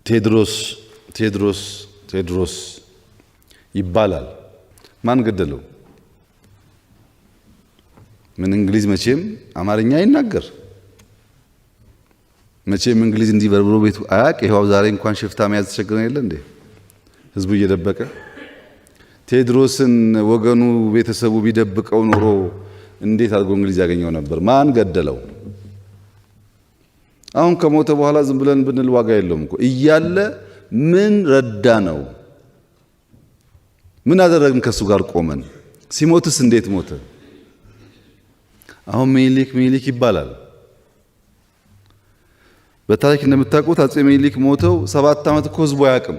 ቴድሮስ ይባላል። ማን ገደለው? ምን እንግሊዝ መቼም አማርኛ ይናገር መቼም እንግሊዝ እንዲበርብሮ ቤቱ አያቅ። ይሄው ዛሬ እንኳን ሽፍታ መያዝ ተቸግረን የለ እንዴ? ህዝቡ እየደበቀ ቴድሮስን ወገኑ ቤተሰቡ ቢደብቀው ኖሮ እንዴት አድርጎ እንግሊዝ ያገኘው ነበር? ማን ገደለው? አሁን ከሞተ በኋላ ዝም ብለን ብንል ዋጋ የለውም እኮ እያለ ምን ረዳ ነው? ምን አደረግን? ከሱ ጋር ቆመን ሲሞትስ እንዴት ሞተ? አሁን ሚኒሊክ ይባላል። በታሪክ እንደምታውቁት አጼ ሚኒሊክ ሞተው 7 ዓመት እኮ ህዝቡ አያውቅም።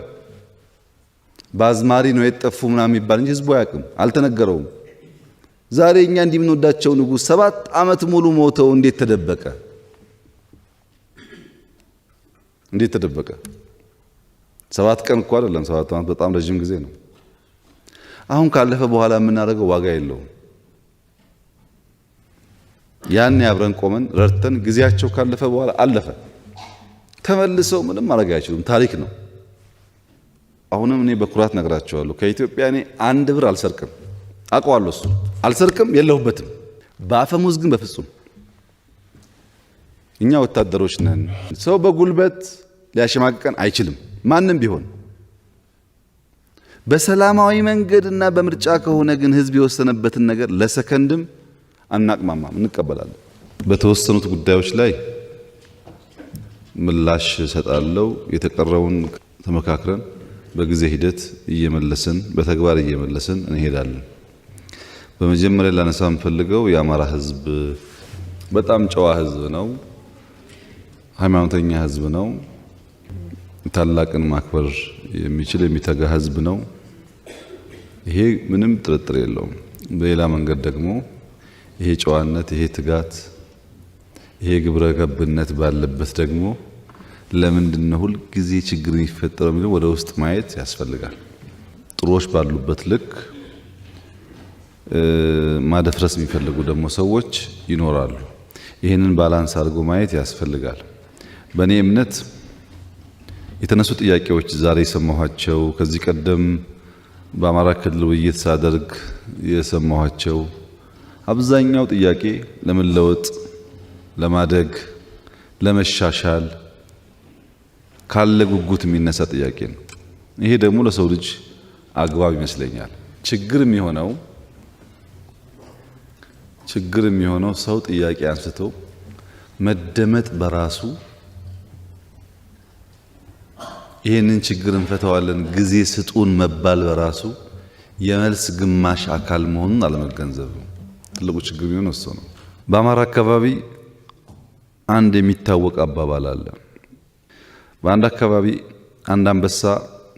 በአዝማሪ ነው የጠፉ ምናምን ይባል እንጂ ህዝቡ አያውቅም፣ አልተነገረውም። ዛሬ እኛ እንደምንወዳቸው ንጉስ 7 ዓመት ሙሉ ሞተው እንዴት ተደበቀ? እንዴት ተደበቀ? 7 ቀን እኮ አይደለም፣ 7 ዓመት በጣም ረጅም ጊዜ ነው። አሁን ካለፈ በኋላ የምናደርገው ዋጋ የለውም። ያን አብረን ቆመን ረድተን ጊዜያቸው ካለፈ በኋላ አለፈ። ተመልሰው ምንም ማድረግ አይችሉም። ታሪክ ነው። አሁንም እኔ በኩራት ነግራቸዋለሁ፣ ከኢትዮጵያ እኔ 1 ብር አልሰርቅም። አውቀዋለሁ፣ እሱ አልሰርቅም፣ የለሁበትም። በአፈሙዝ ግን በፍጹም እኛ ወታደሮች ነን። ሰው በጉልበት ሊያሸማቅቀን አይችልም። ማንም ቢሆን በሰላማዊ መንገድና በምርጫ ከሆነ ግን ህዝብ የወሰነበትን ነገር ለሰከንድም አናቅማማም፣ እንቀበላለን። በተወሰኑት ጉዳዮች ላይ ምላሽ ሰጣለው። የተቀረውን ተመካክረን በጊዜ ሂደት እየመለስን በተግባር እየመለስን እንሄዳለን። በመጀመሪያ ላነሳ የምፈልገው የአማራ ህዝብ በጣም ጨዋ ህዝብ ነው። ሃይማኖተኛ ህዝብ ነው። ታላቅን ማክበር የሚችል የሚተጋ ህዝብ ነው። ይሄ ምንም ጥርጥር የለውም። በሌላ መንገድ ደግሞ ይሄ ጨዋነት፣ ይሄ ትጋት፣ ይሄ ግብረ ገብነት ባለበት ደግሞ ለምንድነው ሁል ጊዜ ችግር የሚፈጠረው የሚለው ወደ ውስጥ ማየት ያስፈልጋል። ጥሩዎች ባሉበት ልክ ማደፍረስ የሚፈልጉ ደግሞ ሰዎች ይኖራሉ። ይህንን ባላንስ አድርጎ ማየት ያስፈልጋል። በእኔ እምነት የተነሱ ጥያቄዎች ዛሬ የሰማኋቸው ከዚህ ቀደም በአማራ ክልል ውይይት ሳደርግ የሰማኋቸው አብዛኛው ጥያቄ ለመለወጥ፣ ለማደግ፣ ለመሻሻል ካለ ጉጉት የሚነሳ ጥያቄ ነው። ይሄ ደግሞ ለሰው ልጅ አግባብ ይመስለኛል። ችግር የሚሆነው ሰው ጥያቄ አንስቶ መደመጥ በራሱ ይሄንን ችግር እንፈታዋለን ጊዜ ስጡን መባል በራሱ የመልስ ግማሽ አካል መሆኑን አለመገንዘብ ነው። ትልቁ ችግር የሚሆነው እሱ ነው። በአማራ አካባቢ አንድ የሚታወቅ አባባል አለ። በአንድ አካባቢ አንድ አንበሳ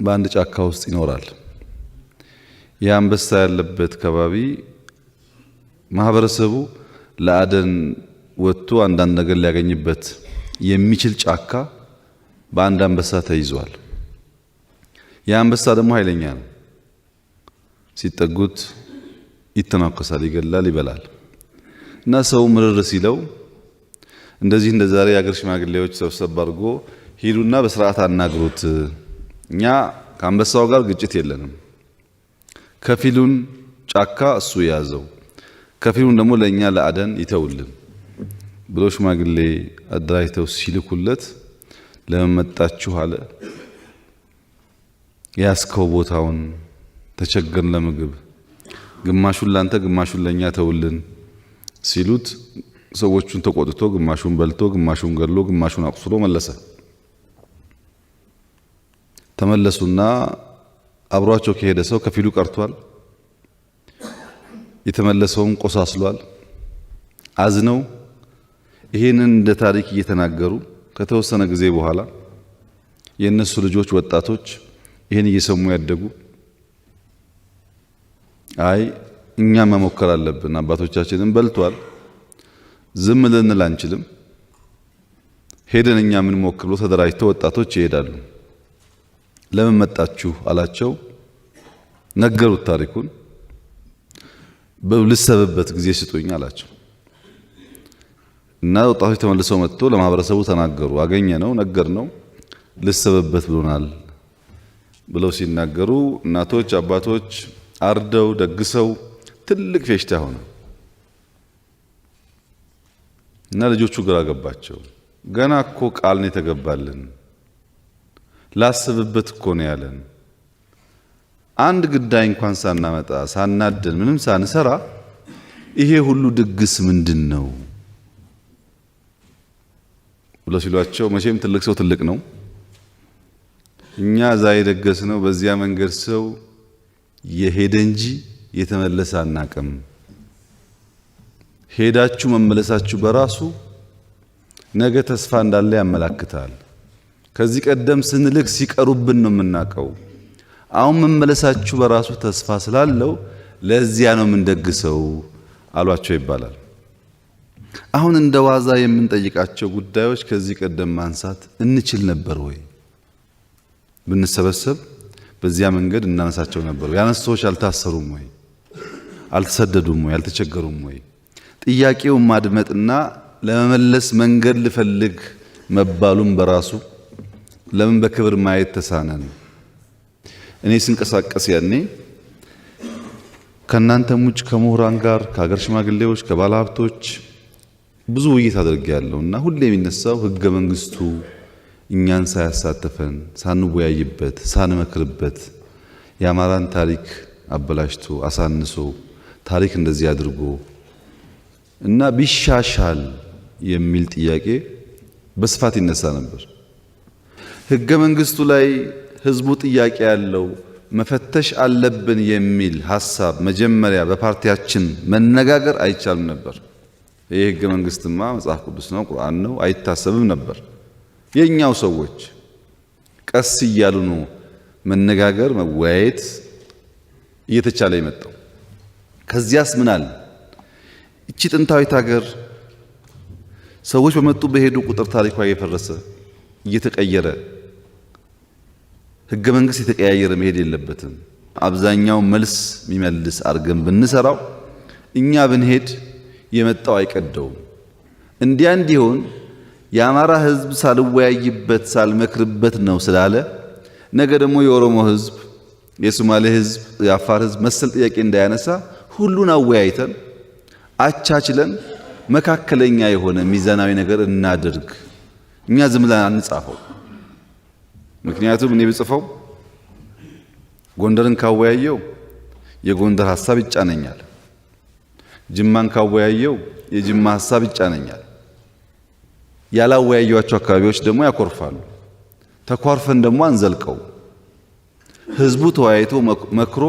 በአንድ ጫካ ውስጥ ይኖራል። የአንበሳ ያለበት አካባቢ ማህበረሰቡ ለአደን ወጥቶ አንዳንድ ነገር ሊያገኝበት የሚችል ጫካ በአንድ አንበሳ ተይዟል። የአንበሳ ደግሞ ኃይለኛ ነው። ሲጠጉት ይተናኮሳል፣ ይገላል፣ ይበላል። እና ሰው ምርር ሲለው እንደዚህ እንደ ዛሬ የአገር ሽማግሌዎች ሰብሰብ አድርጎ ሂዱና በስርዓት አናግሩት፣ እኛ ከአንበሳው ጋር ግጭት የለንም፣ ከፊሉን ጫካ እሱ ያዘው፣ ከፊሉን ደግሞ ለእኛ ለአደን ይተውልን ብሎ ሽማግሌ አደራጅተው ሲልኩለት ለመመጣችሁ አለ። ያስከው ቦታውን ተቸገርን ለምግብ ግማሹን ላንተ ግማሹን ለኛ ተውልን ሲሉት ሰዎቹን ተቆጥቶ ግማሹን በልቶ ግማሹን ገድሎ ግማሹን አቁስሎ መለሰ። ተመለሱና አብሯቸው ከሄደ ሰው ከፊሉ ቀርቷል። የተመለሰውም ቆሳስሏል። አዝነው ይሄንን እንደ ታሪክ እየተናገሩ ከተወሰነ ጊዜ በኋላ የነሱ ልጆች ወጣቶች ይሄን እየሰሙ ያደጉ አይ እኛ መሞከር አለብን፣ አባቶቻችንን በልቷል፣ ዝም ልንል አንችልም፣ ሄደን እኛ ምን ሞክር ብሎ ተደራጅተው ወጣቶች ይሄዳሉ። ለምን መጣችሁ አላቸው። ነገሩት ታሪኩን። በልሰብበት ጊዜ ስጡኝ አላቸው። እና ወጣቶች ተመልሰው መጥቶ ለማህበረሰቡ ተናገሩ። አገኘ ነው ነገር ነው ልሰበበት ብሎናል ብለው ሲናገሩ እናቶች አባቶች አርደው ደግሰው ትልቅ ፌሽታ ሆነ እና ልጆቹ ግራ ገባቸው። ገና እኮ ቃል ነው የተገባልን፣ ላስብበት እኮ ነው ያለን። አንድ ግዳይ እንኳን ሳናመጣ ሳናደን ምንም ሳንሰራ ይሄ ሁሉ ድግስ ምንድን ነው ብለው ሲሏቸው መቼም ትልቅ ሰው ትልቅ ነው። እኛ እዛ የደገስነው በዚያ መንገድ ሰው የሄደ እንጂ የተመለሰ አናቅም። ሄዳችሁ መመለሳችሁ በራሱ ነገ ተስፋ እንዳለ ያመላክታል። ከዚህ ቀደም ስንልክ ሲቀሩብን ነው የምናውቀው። አሁን መመለሳችሁ በራሱ ተስፋ ስላለው ለዚያ ነው የምንደግሰው አሏቸው ይባላል። አሁን እንደ ዋዛ የምንጠይቃቸው ጉዳዮች ከዚህ ቀደም ማንሳት እንችል ነበር ወይ? ብንሰበሰብ በዚያ መንገድ እናነሳቸው ነበር። ያነሱ ሰዎች አልታሰሩም ወይ? አልተሰደዱም ወይ? አልተቸገሩም ወይ? ጥያቄውን ማድመጥና ለመመለስ መንገድ ልፈልግ መባሉም በራሱ ለምን በክብር ማየት ተሳነን? እኔ ስንቀሳቀስ ያኔ ከናንተም ውጭ ከምሁራን ጋር ከሀገር ሽማግሌዎች ከባለሀብቶች ብዙ ውይይት አድርጌያለሁና ሁሌ የሚነሳው ህገ መንግስቱ እኛን ሳያሳተፈን ሳንወያይበት ሳንመክርበት የአማራን ታሪክ አበላሽቶ አሳንሶ ታሪክ እንደዚህ አድርጎ እና ቢሻሻል የሚል ጥያቄ በስፋት ይነሳ ነበር። ህገ መንግስቱ ላይ ህዝቡ ጥያቄ ያለው መፈተሽ አለብን የሚል ሐሳብ መጀመሪያ በፓርቲያችን መነጋገር አይቻልም ነበር። ይሄ ህገ መንግስትማ መጽሐፍ ቅዱስ ነው ቁርአን ነው አይታሰብም ነበር። የኛው ሰዎች ቀስ እያሉ ነው መነጋገር መወያየት እየተቻለ የመጣው። ከዚያስ ምን አለ? እቺ ጥንታዊት ሀገር ሰዎች በመጡ በሄዱ ቁጥር ታሪኳ እየፈረሰ እየተቀየረ ህገ መንግስት የተቀያየረ መሄድ የለበትም። አብዛኛው መልስ የሚመልስ አርገን ብንሰራው እኛ ብንሄድ የመጣው አይቀደውም። እንዲያ እንዲሆን የአማራ ህዝብ ሳልወያይበት ሳልመክርበት ነው ስላለ ነገ ደግሞ የኦሮሞ ህዝብ፣ የሶማሌ ህዝብ፣ የአፋር ህዝብ መሰል ጥያቄ እንዳያነሳ ሁሉን አወያይተን አቻችለን መካከለኛ የሆነ ሚዛናዊ ነገር እናድርግ። እኛ ዝም ብለን አንጻፈው። ምክንያቱም እኔ ብጽፈው ጎንደርን ካወያየው የጎንደር ሐሳብ ይጫነኛል፣ ጅማን ካወያየው የጅማ ሐሳብ ይጫነኛል። ያላወያዩዋቸው አካባቢዎች ደግሞ ያኮርፋሉ። ተኳርፈን ደግሞ አንዘልቀው። ህዝቡ ተወያይቶ መክሮ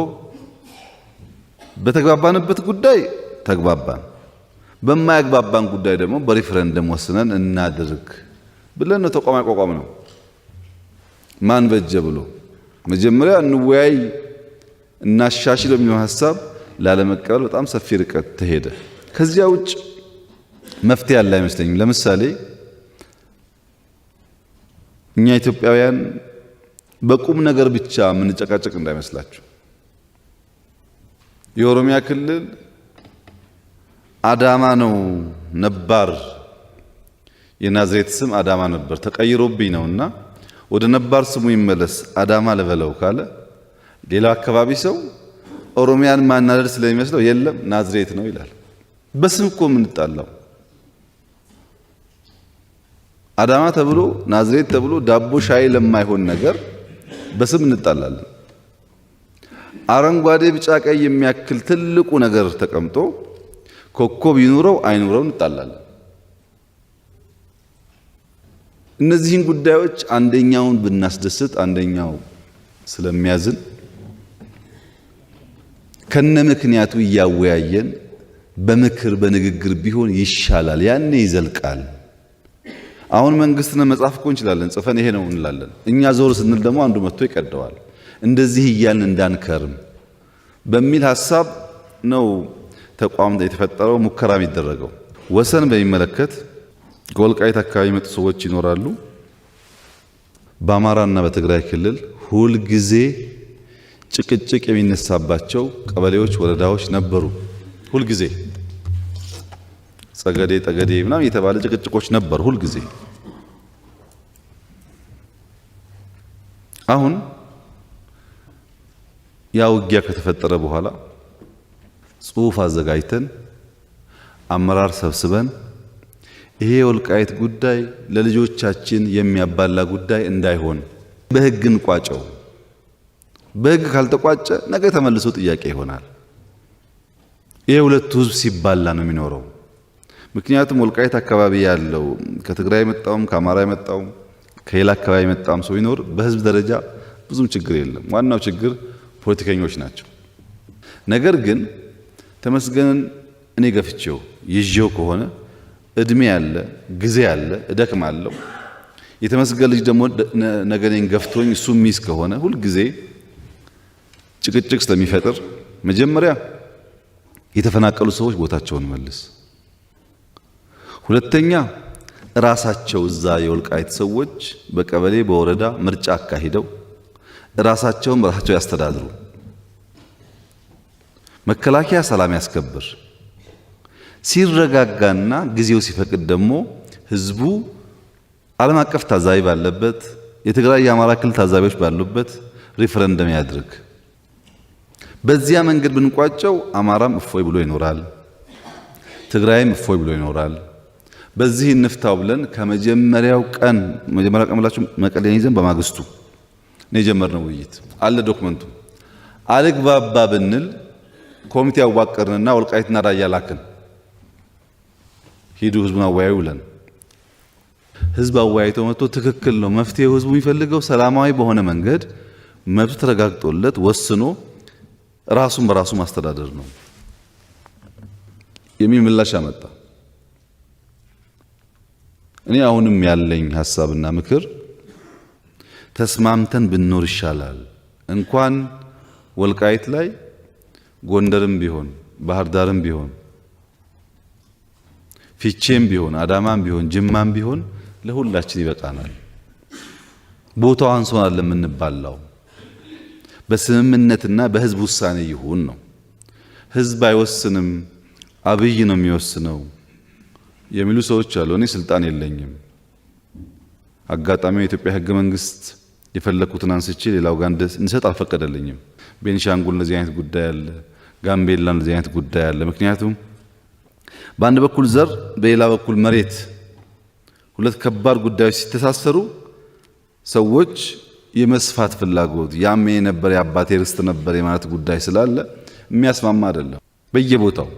በተግባባንበት ጉዳይ ተግባባን፣ በማያግባባን ጉዳይ ደግሞ በሪፈረንደም ወስነን እናድርግ ብለን ነው ተቋም ያቋቋም ነው። ማን በጀ ብሎ መጀመሪያ እንወያይ እናሻሽል የሚለው ሐሳብ ላለመቀበል በጣም ሰፊ ርቀት ተሄደ። ከዚያ ውጭ መፍትሄ ያለ አይመስለኝም። ለምሳሌ እኛ ኢትዮጵያውያን በቁም ነገር ብቻ የምንጨቃጨቅ እንዳይመስላችሁ። የኦሮሚያ ክልል አዳማ ነው ነባር፣ የናዝሬት ስም አዳማ ነበር ተቀይሮብኝ ነውና ወደ ነባር ስሙ ይመለስ አዳማ ለበለው ካለ ሌላ አካባቢ ሰው ኦሮሚያን ማናደድ ስለሚመስለው የለም ናዝሬት ነው ይላል። በስም እኮ የምንጣላው አዳማ ተብሎ ናዝሬት ተብሎ ዳቦ ሻይ ለማይሆን ነገር በስም እንጣላለን። አረንጓዴ ቢጫ ቀይ የሚያክል ትልቁ ነገር ተቀምጦ ኮከብ ይኑረው አይኑረው እንጣላለን። እነዚህን ጉዳዮች አንደኛውን ብናስደስት አንደኛው ስለሚያዝን ከነ ምክንያቱ እያወያየን በምክር በንግግር ቢሆን ይሻላል። ያኔ ይዘልቃል። አሁን መንግስትን መጻፍ እኮ እንችላለን፣ ጽፈን ይሄ ነው እንላለን። እኛ ዞር ስንል ደግሞ አንዱ መጥቶ ይቀደዋል። እንደዚህ እያልን እንዳንከርም በሚል ሐሳብ ነው ተቋም የተፈጠረው፣ ሙከራ የሚደረገው። ወሰን በሚመለከት ከወልቃይት አካባቢ የመጡ ሰዎች ይኖራሉ። በአማራና በትግራይ ክልል ሁል ጊዜ ጭቅጭቅ የሚነሳባቸው ቀበሌዎች፣ ወረዳዎች ነበሩ። ሁል ጊዜ ጸገዴ፣ ጠገዴ ምናምን የተባለ ጭቅጭቆች ነበሩ ሁል ጊዜ። አሁን ያ ውጊያ ከተፈጠረ በኋላ ጽሑፍ አዘጋጅተን አመራር ሰብስበን ይሄ የወልቃይት ጉዳይ ለልጆቻችን የሚያባላ ጉዳይ እንዳይሆን በሕግ እንቋጨው። በሕግ ካልተቋጨ ነገ ተመልሶ ጥያቄ ይሆናል። ይሄ ሁለቱ ሕዝብ ሲባላ ነው የሚኖረው። ምክንያቱም ወልቃይት አካባቢ ያለው ከትግራይ የመጣውም ከአማራ የመጣውም ከሌላ አካባቢ የመጣም ሰው ይኖር በሕዝብ ደረጃ ብዙም ችግር የለም። ዋናው ችግር ፖለቲከኞች ናቸው። ነገር ግን ተመስገንን እኔ ገፍቼው ይዤው ከሆነ እድሜ ያለ ጊዜ ያለ እደክማለሁ። የተመስገን ልጅ ደግሞ ነገኔን ገፍቶኝ እሱ ሚስ ከሆነ ሁል ጊዜ ጭቅጭቅ ስለሚፈጥር መጀመሪያ የተፈናቀሉ ሰዎች ቦታቸውን መልስ፣ ሁለተኛ ራሳቸው እዛ የወልቃይት ሰዎች በቀበሌ በወረዳ ምርጫ አካሂደው ራሳቸውን በራሳቸው ያስተዳድሩ። መከላከያ ሰላም ያስከብር። ሲረጋጋና ጊዜው ሲፈቅድ ደግሞ ህዝቡ ዓለም አቀፍ ታዛቢ ባለበት የትግራይ የአማራ ክልል ታዛቢዎች ባሉበት ሪፈረንደም ያድርግ። በዚያ መንገድ ብንቋጨው አማራም እፎይ ብሎ ይኖራል፣ ትግራይም እፎይ ብሎ ይኖራል። በዚህ እንፍታው ብለን ከመጀመሪያው ቀን ብላችሁ መቀሌን ይዘን በማግስቱ ነው የጀመርነው ውይይት። አለ ዶክመንቱ። አልግባባ ብንል ኮሚቴ አዋቀርንና ወልቃይትና ራያ ላክን። ሂዱ ህዝቡን አወያዩ ብለን ህዝብ አወያይቶ መጥቶ ትክክል ነው መፍትሄው ህዝቡ የሚፈልገው ሰላማዊ በሆነ መንገድ መብቱ ተረጋግጦለት ወስኖ ራሱን በራሱ ማስተዳደር ነው የሚል ምላሽ አመጣ። እኔ አሁንም ያለኝ ሐሳብና ምክር ተስማምተን ብንኖር ይሻላል። እንኳን ወልቃይት ላይ ጎንደርም ቢሆን ባህር ዳርም ቢሆን ፊቼም ቢሆን አዳማም ቢሆን ጅማም ቢሆን ለሁላችን ይበቃናል። ቦታው አንሶናል ለምንባላው በስምምነትና በህዝብ ውሳኔ ይሁን ነው። ህዝብ አይወስንም፣ አብይ ነው የሚወስነው የሚሉ ሰዎች አሉ። እኔ ስልጣን የለኝም። አጋጣሚው የኢትዮጵያ ህገ መንግስት የፈለኩትን አንስቼ ሌላው ጋር እንሰጥ አልፈቀደልኝም። ቤንሻንጉል እንደዚህ አይነት ጉዳይ አለ፣ ጋምቤላ እንደዚህ አይነት ጉዳይ አለ። ምክንያቱም በአንድ በኩል ዘር በሌላ በኩል መሬት ሁለት ከባድ ጉዳዮች ሲተሳሰሩ ሰዎች የመስፋት ፍላጎት ያም የነበረ የአባቴ ርስት ነበር የማለት ጉዳይ ስላለ የሚያስማማ አይደለም በየቦታው።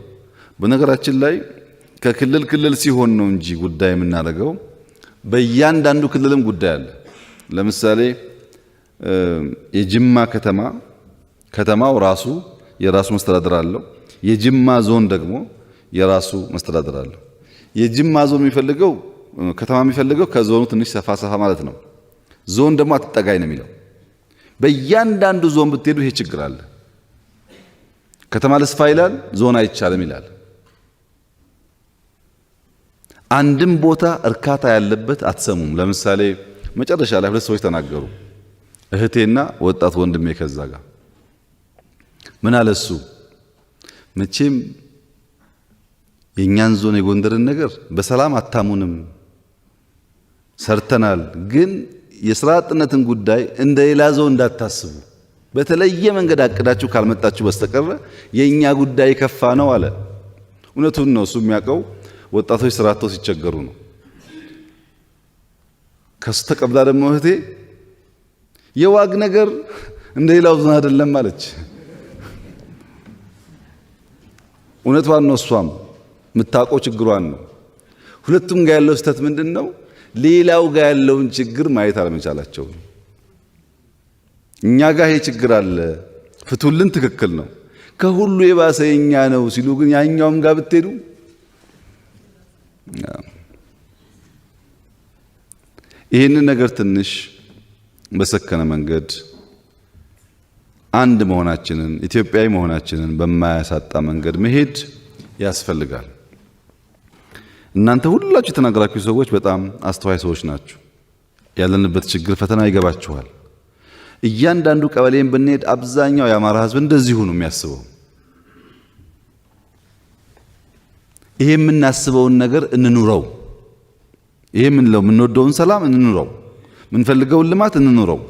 በነገራችን ላይ ከክልል ክልል ሲሆን ነው እንጂ ጉዳይ የምናደርገው በእያንዳንዱ ክልልም ጉዳይ አለ። ለምሳሌ የጅማ ከተማው ራሱ የራሱ መስተዳድር አለው። የጅማ ዞን ደግሞ የራሱ መስተዳድር አለው። የጅማ ዞን የሚፈልገው ከተማ የሚፈልገው ከዞኑ ትንሽ ሰፋ ማለት ነው። ዞን ደግሞ አትጠጋይ ነው የሚለው። በእያንዳንዱ ዞን ብትሄዱ ይሄ ችግር አለ። ከተማ ልስፋ ይላል፣ ዞን አይቻልም ይላል። አንድም ቦታ እርካታ ያለበት አትሰሙም። ለምሳሌ መጨረሻ ላይ ሁለት ሰዎች ተናገሩ፣ እህቴና ወጣት ወንድሜ። ከዛ ጋር ምን አለሱ፣ መቼም የኛን ዞን የጎንደርን ነገር በሰላም አታሙንም፣ ሰርተናል፣ ግን የስራ አጥነትን ጉዳይ እንደ ሌላ ዞን እንዳታስቡ፣ በተለየ መንገድ አቅዳችሁ ካልመጣችሁ በስተቀር የኛ ጉዳይ ከፋ ነው አለ። እውነቱን ነው። እሱ የሚያውቀው ወጣቶች ስራ አጥተው ሲቸገሩ ነው። ከሱ ተቀብላ ደግሞ እህቴ የዋግ ነገር እንደ ሌላው ዞን አይደለም አለች። እውነቷን ነው። እሷም የምታውቀው ችግሯን ነው። ሁለቱም ጋር ያለው ስህተት ምንድን ነው? ሌላው ጋር ያለውን ችግር ማየት አለመቻላቸው። እኛ ጋር ይሄ ችግር አለ ፍቱልን፣ ትክክል ነው። ከሁሉ የባሰ የኛ ነው ሲሉ ግን ያኛውም ጋር ብትሄዱ ይህንን ነገር ትንሽ በሰከነ መንገድ አንድ መሆናችንን ኢትዮጵያዊ መሆናችንን በማያሳጣ መንገድ መሄድ ያስፈልጋል። እናንተ ሁላችሁ የተናገራችሁ ሰዎች በጣም አስተዋይ ሰዎች ናችሁ። ያለንበት ችግር ፈተና ይገባችኋል። እያንዳንዱ ቀበሌን ብንሄድ አብዛኛው የአማራ ሕዝብ እንደዚሁ ነው የሚያስበው። ይሄ የምናስበውን ነገር እንኑረው። ይሄ የምንወደውን ሰላም እንኑረው። የምንፈልገውን ልማት እንኑረው።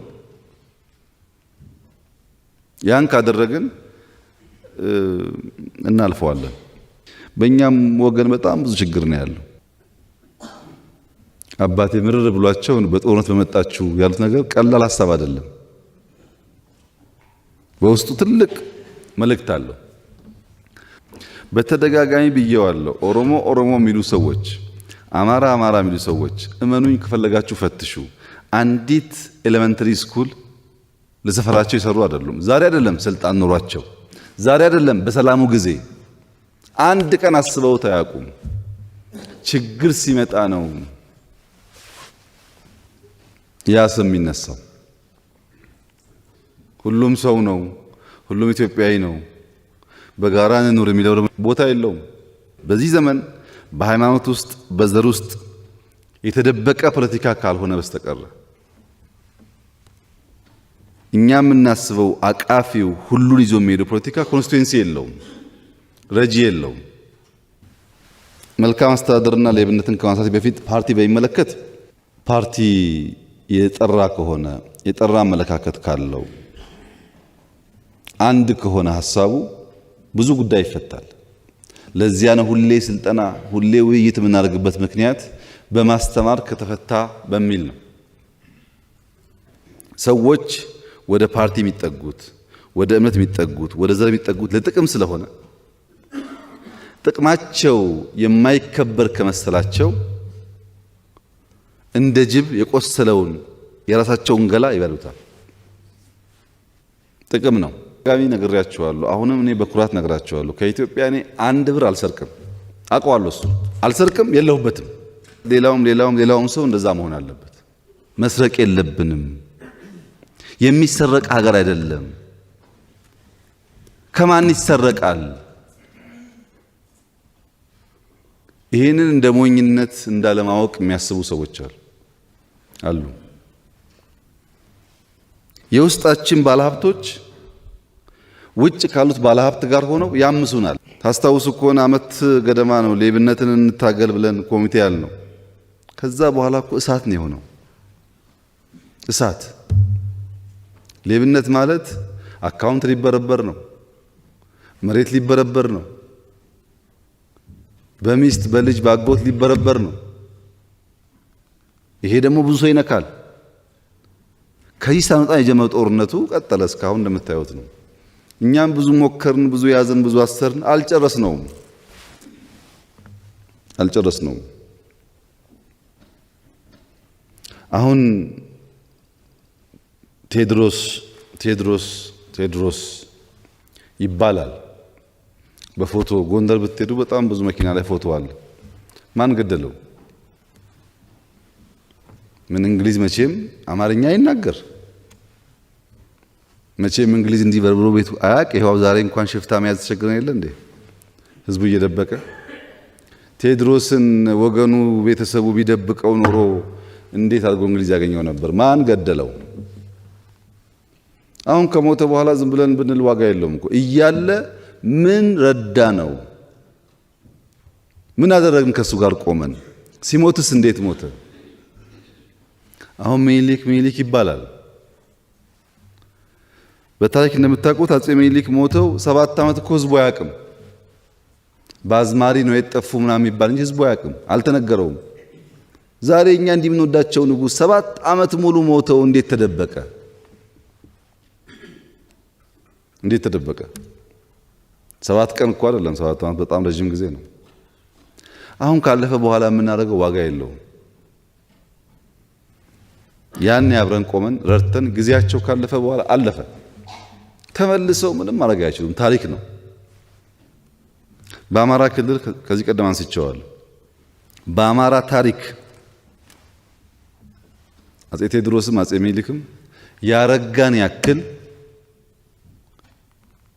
ያን ካደረግን እናልፈዋለን። በእኛም ወገን በጣም ብዙ ችግር ነው ያለው። አባቴ ምርር ብሏቸው በጦርነት በመጣችሁ ያሉት ነገር ቀላል ሐሳብ አይደለም። በውስጡ ትልቅ መልእክት አለው። በተደጋጋሚ ብየዋለሁ። ኦሮሞ የሚሉ ሰዎች፣ አማራ የሚሉ ሰዎች እመኑኝ፣ ከፈለጋችሁ ፈትሹ። አንዲት ኤሌመንተሪ ስኩል ለሰፈራቸው ይሰሩ አይደሉም። ዛሬ አይደለም ስልጣን ኖሯቸው፣ ዛሬ አይደለም በሰላሙ ጊዜ አንድ ቀን አስበውት አያውቁም። ችግር ሲመጣ ነው ያ ስም የሚነሳው። ሁሉም ሰው ነው፣ ሁሉም ኢትዮጵያዊ ነው፣ በጋራ እንኑር የሚለው ቦታ የለውም። በዚህ ዘመን በሃይማኖት ውስጥ በዘር ውስጥ የተደበቀ ፖለቲካ ካልሆነ በስተቀር እኛ የምናስበው አቃፊው ሁሉን ይዞ የሚሄደው ፖለቲካ ኮንስቲትዌንሲ የለውም፣ ረጂ የለውም። መልካም አስተዳደርና ሌብነትን ከማንሳት በፊት ፓርቲ በሚመለከት ፓርቲ የጠራ ከሆነ የጠራ አመለካከት ካለው አንድ ከሆነ ሐሳቡ ብዙ ጉዳይ ይፈታል። ለዚያ ነው ሁሌ ስልጠና ሁሌ ውይይት የምናደርግበት ምክንያት በማስተማር ከተፈታ በሚል ነው። ሰዎች ወደ ፓርቲ የሚጠጉት ወደ እምነት የሚጠጉት ወደ ዘር የሚጠጉት ለጥቅም ስለሆነ ጥቅማቸው የማይከበር ከመሰላቸው እንደ ጅብ የቆሰለውን የራሳቸውን ገላ ይበሉታል። ጥቅም ነው። ጋሚ ነግራቸዋለሁ። አሁንም እኔ በኩራት ነግራቸዋለሁ። ከኢትዮጵያ እኔ አንድ ብር አልሰርቅም። አውቀዋለሁ። እሱ አልሰርቅም፣ የለሁበትም። ሌላውም ሰው እንደዛ መሆን አለበት። መስረቅ የለብንም። የሚሰረቅ ሀገር አይደለም። ከማን ይሰረቃል? ይህንን እንደ ሞኝነት እንዳለማወቅ የሚያስቡ ሰዎች አሉ። የውስጣችን ባለሀብቶች ውጭ ካሉት ባለሀብት ጋር ሆነው ያምሱናል። ታስታውሱ ከሆነ ዓመት ገደማ ነው ሌብነትን እንታገል ብለን ኮሚቴ ያልነው። ከዛ በኋላ እኮ እሳት ነው የሆነው። እሳት። ሌብነት ማለት አካውንት ሊበረበር ነው፣ መሬት ሊበረበር ነው፣ በሚስት በልጅ ባጎት ሊበረበር ነው። ይሄ ደግሞ ብዙ ሰው ይነካል። ከዚህ ሳንወጣ የጀመረው ጦርነቱ ቀጠለ። እስካሁን እንደምታዩት ነው። እኛም ብዙ ሞከርን፣ ብዙ ያዘን፣ ብዙ አሰርን፣ አልጨረስነውም። አሁን ቴድሮስ ይባላል በፎቶ። ጎንደር ብትሄዱ በጣም ብዙ መኪና ላይ ፎቶ አለ። ማን ገደለው? ምን እንግሊዝ መቼም አማርኛ ይናገር መቼም እንግሊዝ እንዲህ በርብሮ ቤቱ አያቅ። ይሄው ዛሬ እንኳን ሽፍታ መያዝ ተቸግረን የለ እንዴ? ህዝቡ እየደበቀ ቴድሮስን ወገኑ ቤተሰቡ ቢደብቀው ኖሮ እንዴት አድርጎ እንግሊዝ ያገኘው ነበር? ማን ገደለው? አሁን ከሞተ በኋላ ዝም ብለን ብንል ዋጋ የለውም እኮ። እያለ ምን ረዳ ነው? ምን አደረግን? ከሱ ጋር ቆመን። ሲሞትስ እንዴት ሞተ? አሁን ሚኒሊክ ይባላል። በታሪክ እንደምታውቁት አጼ ሚኒሊክ ሞተው 7 ዓመት እኮ ህዝቡ አያውቅም። በአዝማሪ ነው የጠፉ ምናምን የሚባል እንጂ ህዝቡ አያውቅም፣ አልተነገረውም። ዛሬ እኛ እንዲህ የምንወዳቸው ንጉሥ 7 ዓመት ሙሉ ሞተው እንዴት ተደበቀ? እንዴት ተደበቀ? 7 ቀን እኮ አይደለም፣ 7 ዓመት በጣም ረጅም ጊዜ ነው። አሁን ካለፈ በኋላ የምናደርገው ዋጋ የለውም። ያን አብረን ቆመን ረድተን ጊዜያቸው ካለፈ በኋላ አለፈ። ተመልሰው ምንም ማድረግ አይችሉም። ታሪክ ነው። በአማራ ክልል ከዚህ ቀደም አንስቼዋለሁ። በአማራ ታሪክ አጼ ቴዎድሮስም አጼ ሚኒሊክም ያረጋን ያክል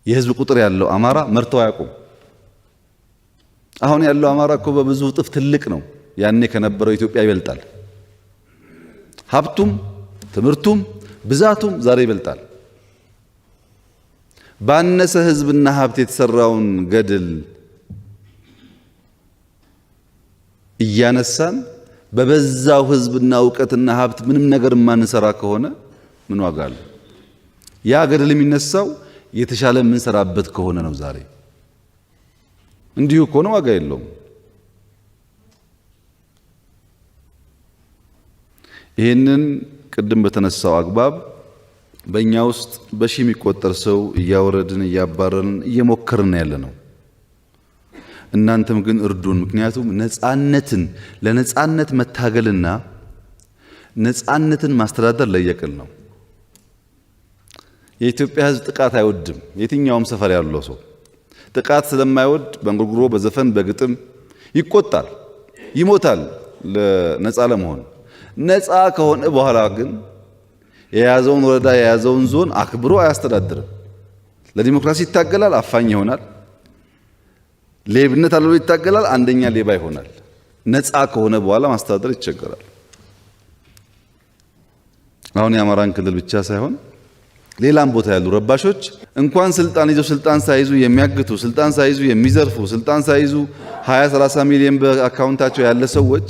የህዝብ ቁጥር ያለው አማራ መርተው አያውቁም። አሁን ያለው አማራ እኮ በብዙ እጥፍ ትልቅ ነው። ያኔ ከነበረው ኢትዮጵያ ይበልጣል። ሀብቱም ትምህርቱም ብዛቱም ዛሬ ይበልጣል። ባነሰ ህዝብና ሀብት የተሰራውን ገድል እያነሳን በበዛው ህዝብና ዕውቀትና ሀብት ምንም ነገር ማንሰራ ከሆነ ምን ዋጋ አለው? ያ ገድል የሚነሳው የተሻለ የምንሰራበት ከሆነ ነው። ዛሬ እንዲሁ ከሆነ ዋጋ የለውም። ይህንን ቅድም በተነሳው አግባብ በእኛ ውስጥ በሺህ የሚቆጠር ሰው እያወረድን እያባረርን እየሞከርን ያለ ነው። እናንተም ግን እርዱን። ምክንያቱም ለነጻነት መታገልና ነጻነትን ማስተዳደር ለየቅል ነው። የኢትዮጵያ ሕዝብ ጥቃት አይወድም። የትኛውም ሰፈር ያለው ሰው ጥቃት ስለማይወድ በእንጉርጉሮ በዘፈን በግጥም ይቆጣል፣ ይሞታል ለነጻ ለመሆን። ነጻ ከሆነ በኋላ ግን የያዘውን ወረዳ የያዘውን ዞን አክብሮ አያስተዳድርም። ለዲሞክራሲ ይታገላል፣ አፋኝ ይሆናል። ሌብነት አለው ይታገላል፣ አንደኛ ሌባ ይሆናል። ነጻ ከሆነ በኋላ ማስተዳደር ይቸገራል። አሁን የአማራን ክልል ብቻ ሳይሆን ሌላም ቦታ ያሉ ረባሾች እንኳን ስልጣን ይዘው ስልጣን ሳይዙ የሚያግቱ፣ ስልጣን ሳይዙ የሚዘርፉ፣ ስልጣን ሳይዙ 20-30 ሚሊዮን በአካውንታቸው ያለ ሰዎች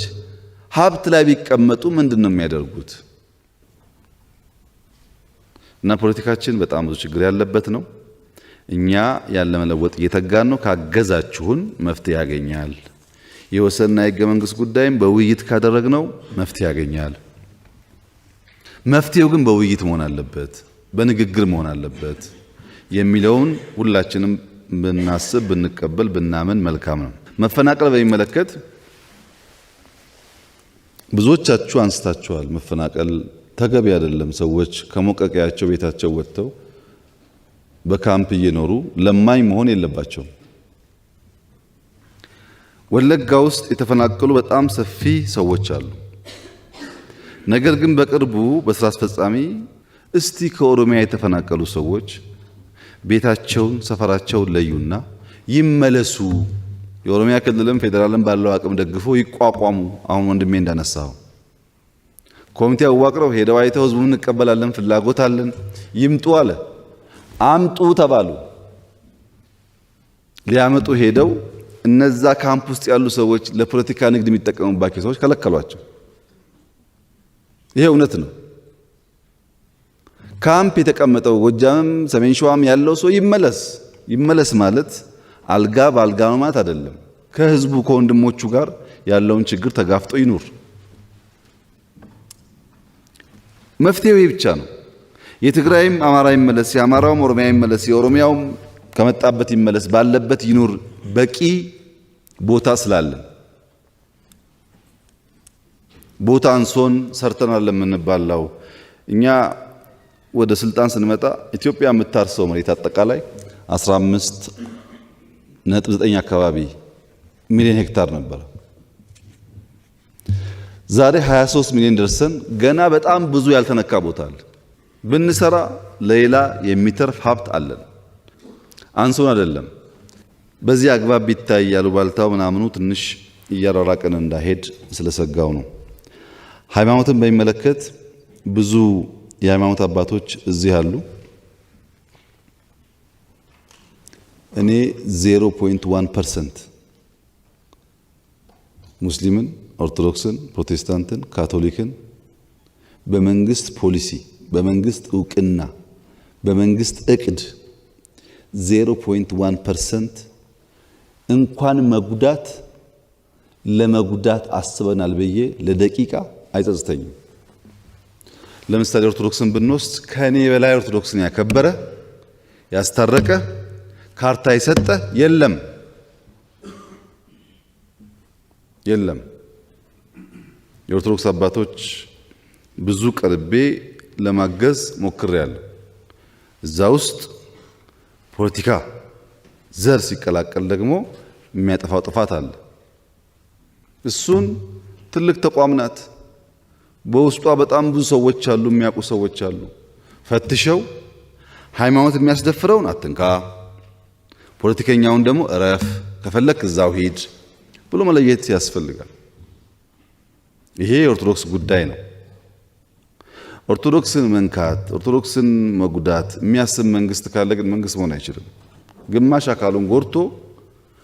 ሀብት ላይ ቢቀመጡ ምንድነው የሚያደርጉት? እና ፖለቲካችን በጣም ብዙ ችግር ያለበት ነው። እኛ ያለ መለወጥ እየተጋን ነው። ካገዛችሁን መፍትሄ ያገኛል። የወሰንና የሕገ መንግስት ጉዳይም በውይይት ካደረግነው መፍትሄ ያገኛል። መፍትሄው ግን በውይይት መሆን አለበት፣ በንግግር መሆን አለበት የሚለውን ሁላችንም ብናስብ፣ ብንቀበል፣ ብናምን መልካም ነው። መፈናቀል በሚመለከት ብዙዎቻችሁ አንስታችኋል። መፈናቀል ተገቢ አይደለም። ሰዎች ከሞቀቂያቸው ቤታቸው ወጥተው በካምፕ እየኖሩ ለማኝ መሆን የለባቸውም። ወለጋ ውስጥ የተፈናቀሉ በጣም ሰፊ ሰዎች አሉ። ነገር ግን በቅርቡ በስራ አስፈጻሚ እስቲ ከኦሮሚያ የተፈናቀሉ ሰዎች ቤታቸውን፣ ሰፈራቸውን ለዩና ይመለሱ፣ የኦሮሚያ ክልልም ፌዴራልም ባለው አቅም ደግፎ ይቋቋሙ። አሁን ወንድሜ እንዳነሳው ኮሚቴ አዋቅረው ሄደው አይተው ህዝቡን እንቀበላለን፣ ፍላጎት አለን፣ ይምጡ አለ። አምጡ ተባሉ። ሊያመጡ ሄደው እነዛ ካምፕ ውስጥ ያሉ ሰዎች ለፖለቲካ ንግድ የሚጠቀሙባቸው ሰዎች ከለከሏቸው። ይሄ እውነት ነው። ካምፕ የተቀመጠው ጎጃምም ሰሜን ሸዋም ያለው ሰው ይመለስ ማለት አልጋ በአልጋ ማለት አይደለም። ከህዝቡ ከወንድሞቹ ጋር ያለውን ችግር ተጋፍጦ ይኑር። መፍትሄው ይህ ብቻ ነው። የትግራይም አማራ ይመለስ፣ የአማራውም ኦሮሚያ ይመለስ፣ የኦሮሚያውም ከመጣበት ይመለስ፣ ባለበት ይኑር በቂ ቦታ ስላለን ቦታ አንሶን ሰርተናል ለምንባላው እኛ ወደ ስልጣን ስንመጣ ኢትዮጵያ የምታርሰው መሬት አጠቃላይ 15.9 አካባቢ ሚሊዮን ሄክታር ነበር። ዛሬ 23 ሚሊዮን ደርሰን ገና በጣም ብዙ ያልተነካ ቦታ አለ። ብንሰራ ለሌላ የሚተርፍ ሀብት አለን። አንሶን አይደለም። በዚህ አግባብ ቢታይ ያሉባልታው ምናምኑ ትንሽ እያራራቀን እንዳይሄድ ስለሰጋው ነው። ሃይማኖትን በሚመለከት ብዙ የሃይማኖት አባቶች እዚህ አሉ። እኔ 0.1% ሙስሊምን፣ ኦርቶዶክስን፣ ፕሮቴስታንትን፣ ካቶሊክን በመንግስት ፖሊሲ፣ በመንግስት እውቅና፣ በመንግስት እቅድ 0.1% እንኳን መጉዳት ለመጉዳት አስበናል ብዬ ለደቂቃ አይጸጽተኝም። ለምሳሌ ኦርቶዶክስን ብንወስድ ከኔ በላይ ኦርቶዶክስን ያከበረ ያስታረቀ ካርታ የሰጠ የለም። የኦርቶዶክስ አባቶች ብዙ ቀርቤ ለማገዝ ሞክሬያለሁ። እዛ ውስጥ ፖለቲካ ዘር ሲቀላቀል ደግሞ የሚያጠፋው ጥፋት አለ። እሱን ትልቅ ተቋም ናት። በውስጧ በጣም ብዙ ሰዎች አሉ፣ የሚያውቁ ሰዎች አሉ። ፈትሸው ሃይማኖት የሚያስደፍረውን አትንካ፣ ፖለቲከኛውን ደግሞ እረፍ፣ ከፈለክ እዛው ሂድ ብሎ መለየት ያስፈልጋል። ይሄ የኦርቶዶክስ ጉዳይ ነው። ኦርቶዶክስን መንካት፣ ኦርቶዶክስን መጉዳት የሚያስብ መንግስት ካለ ግን መንግስት መሆን አይችልም። ግማሽ አካሉን ጎድቶ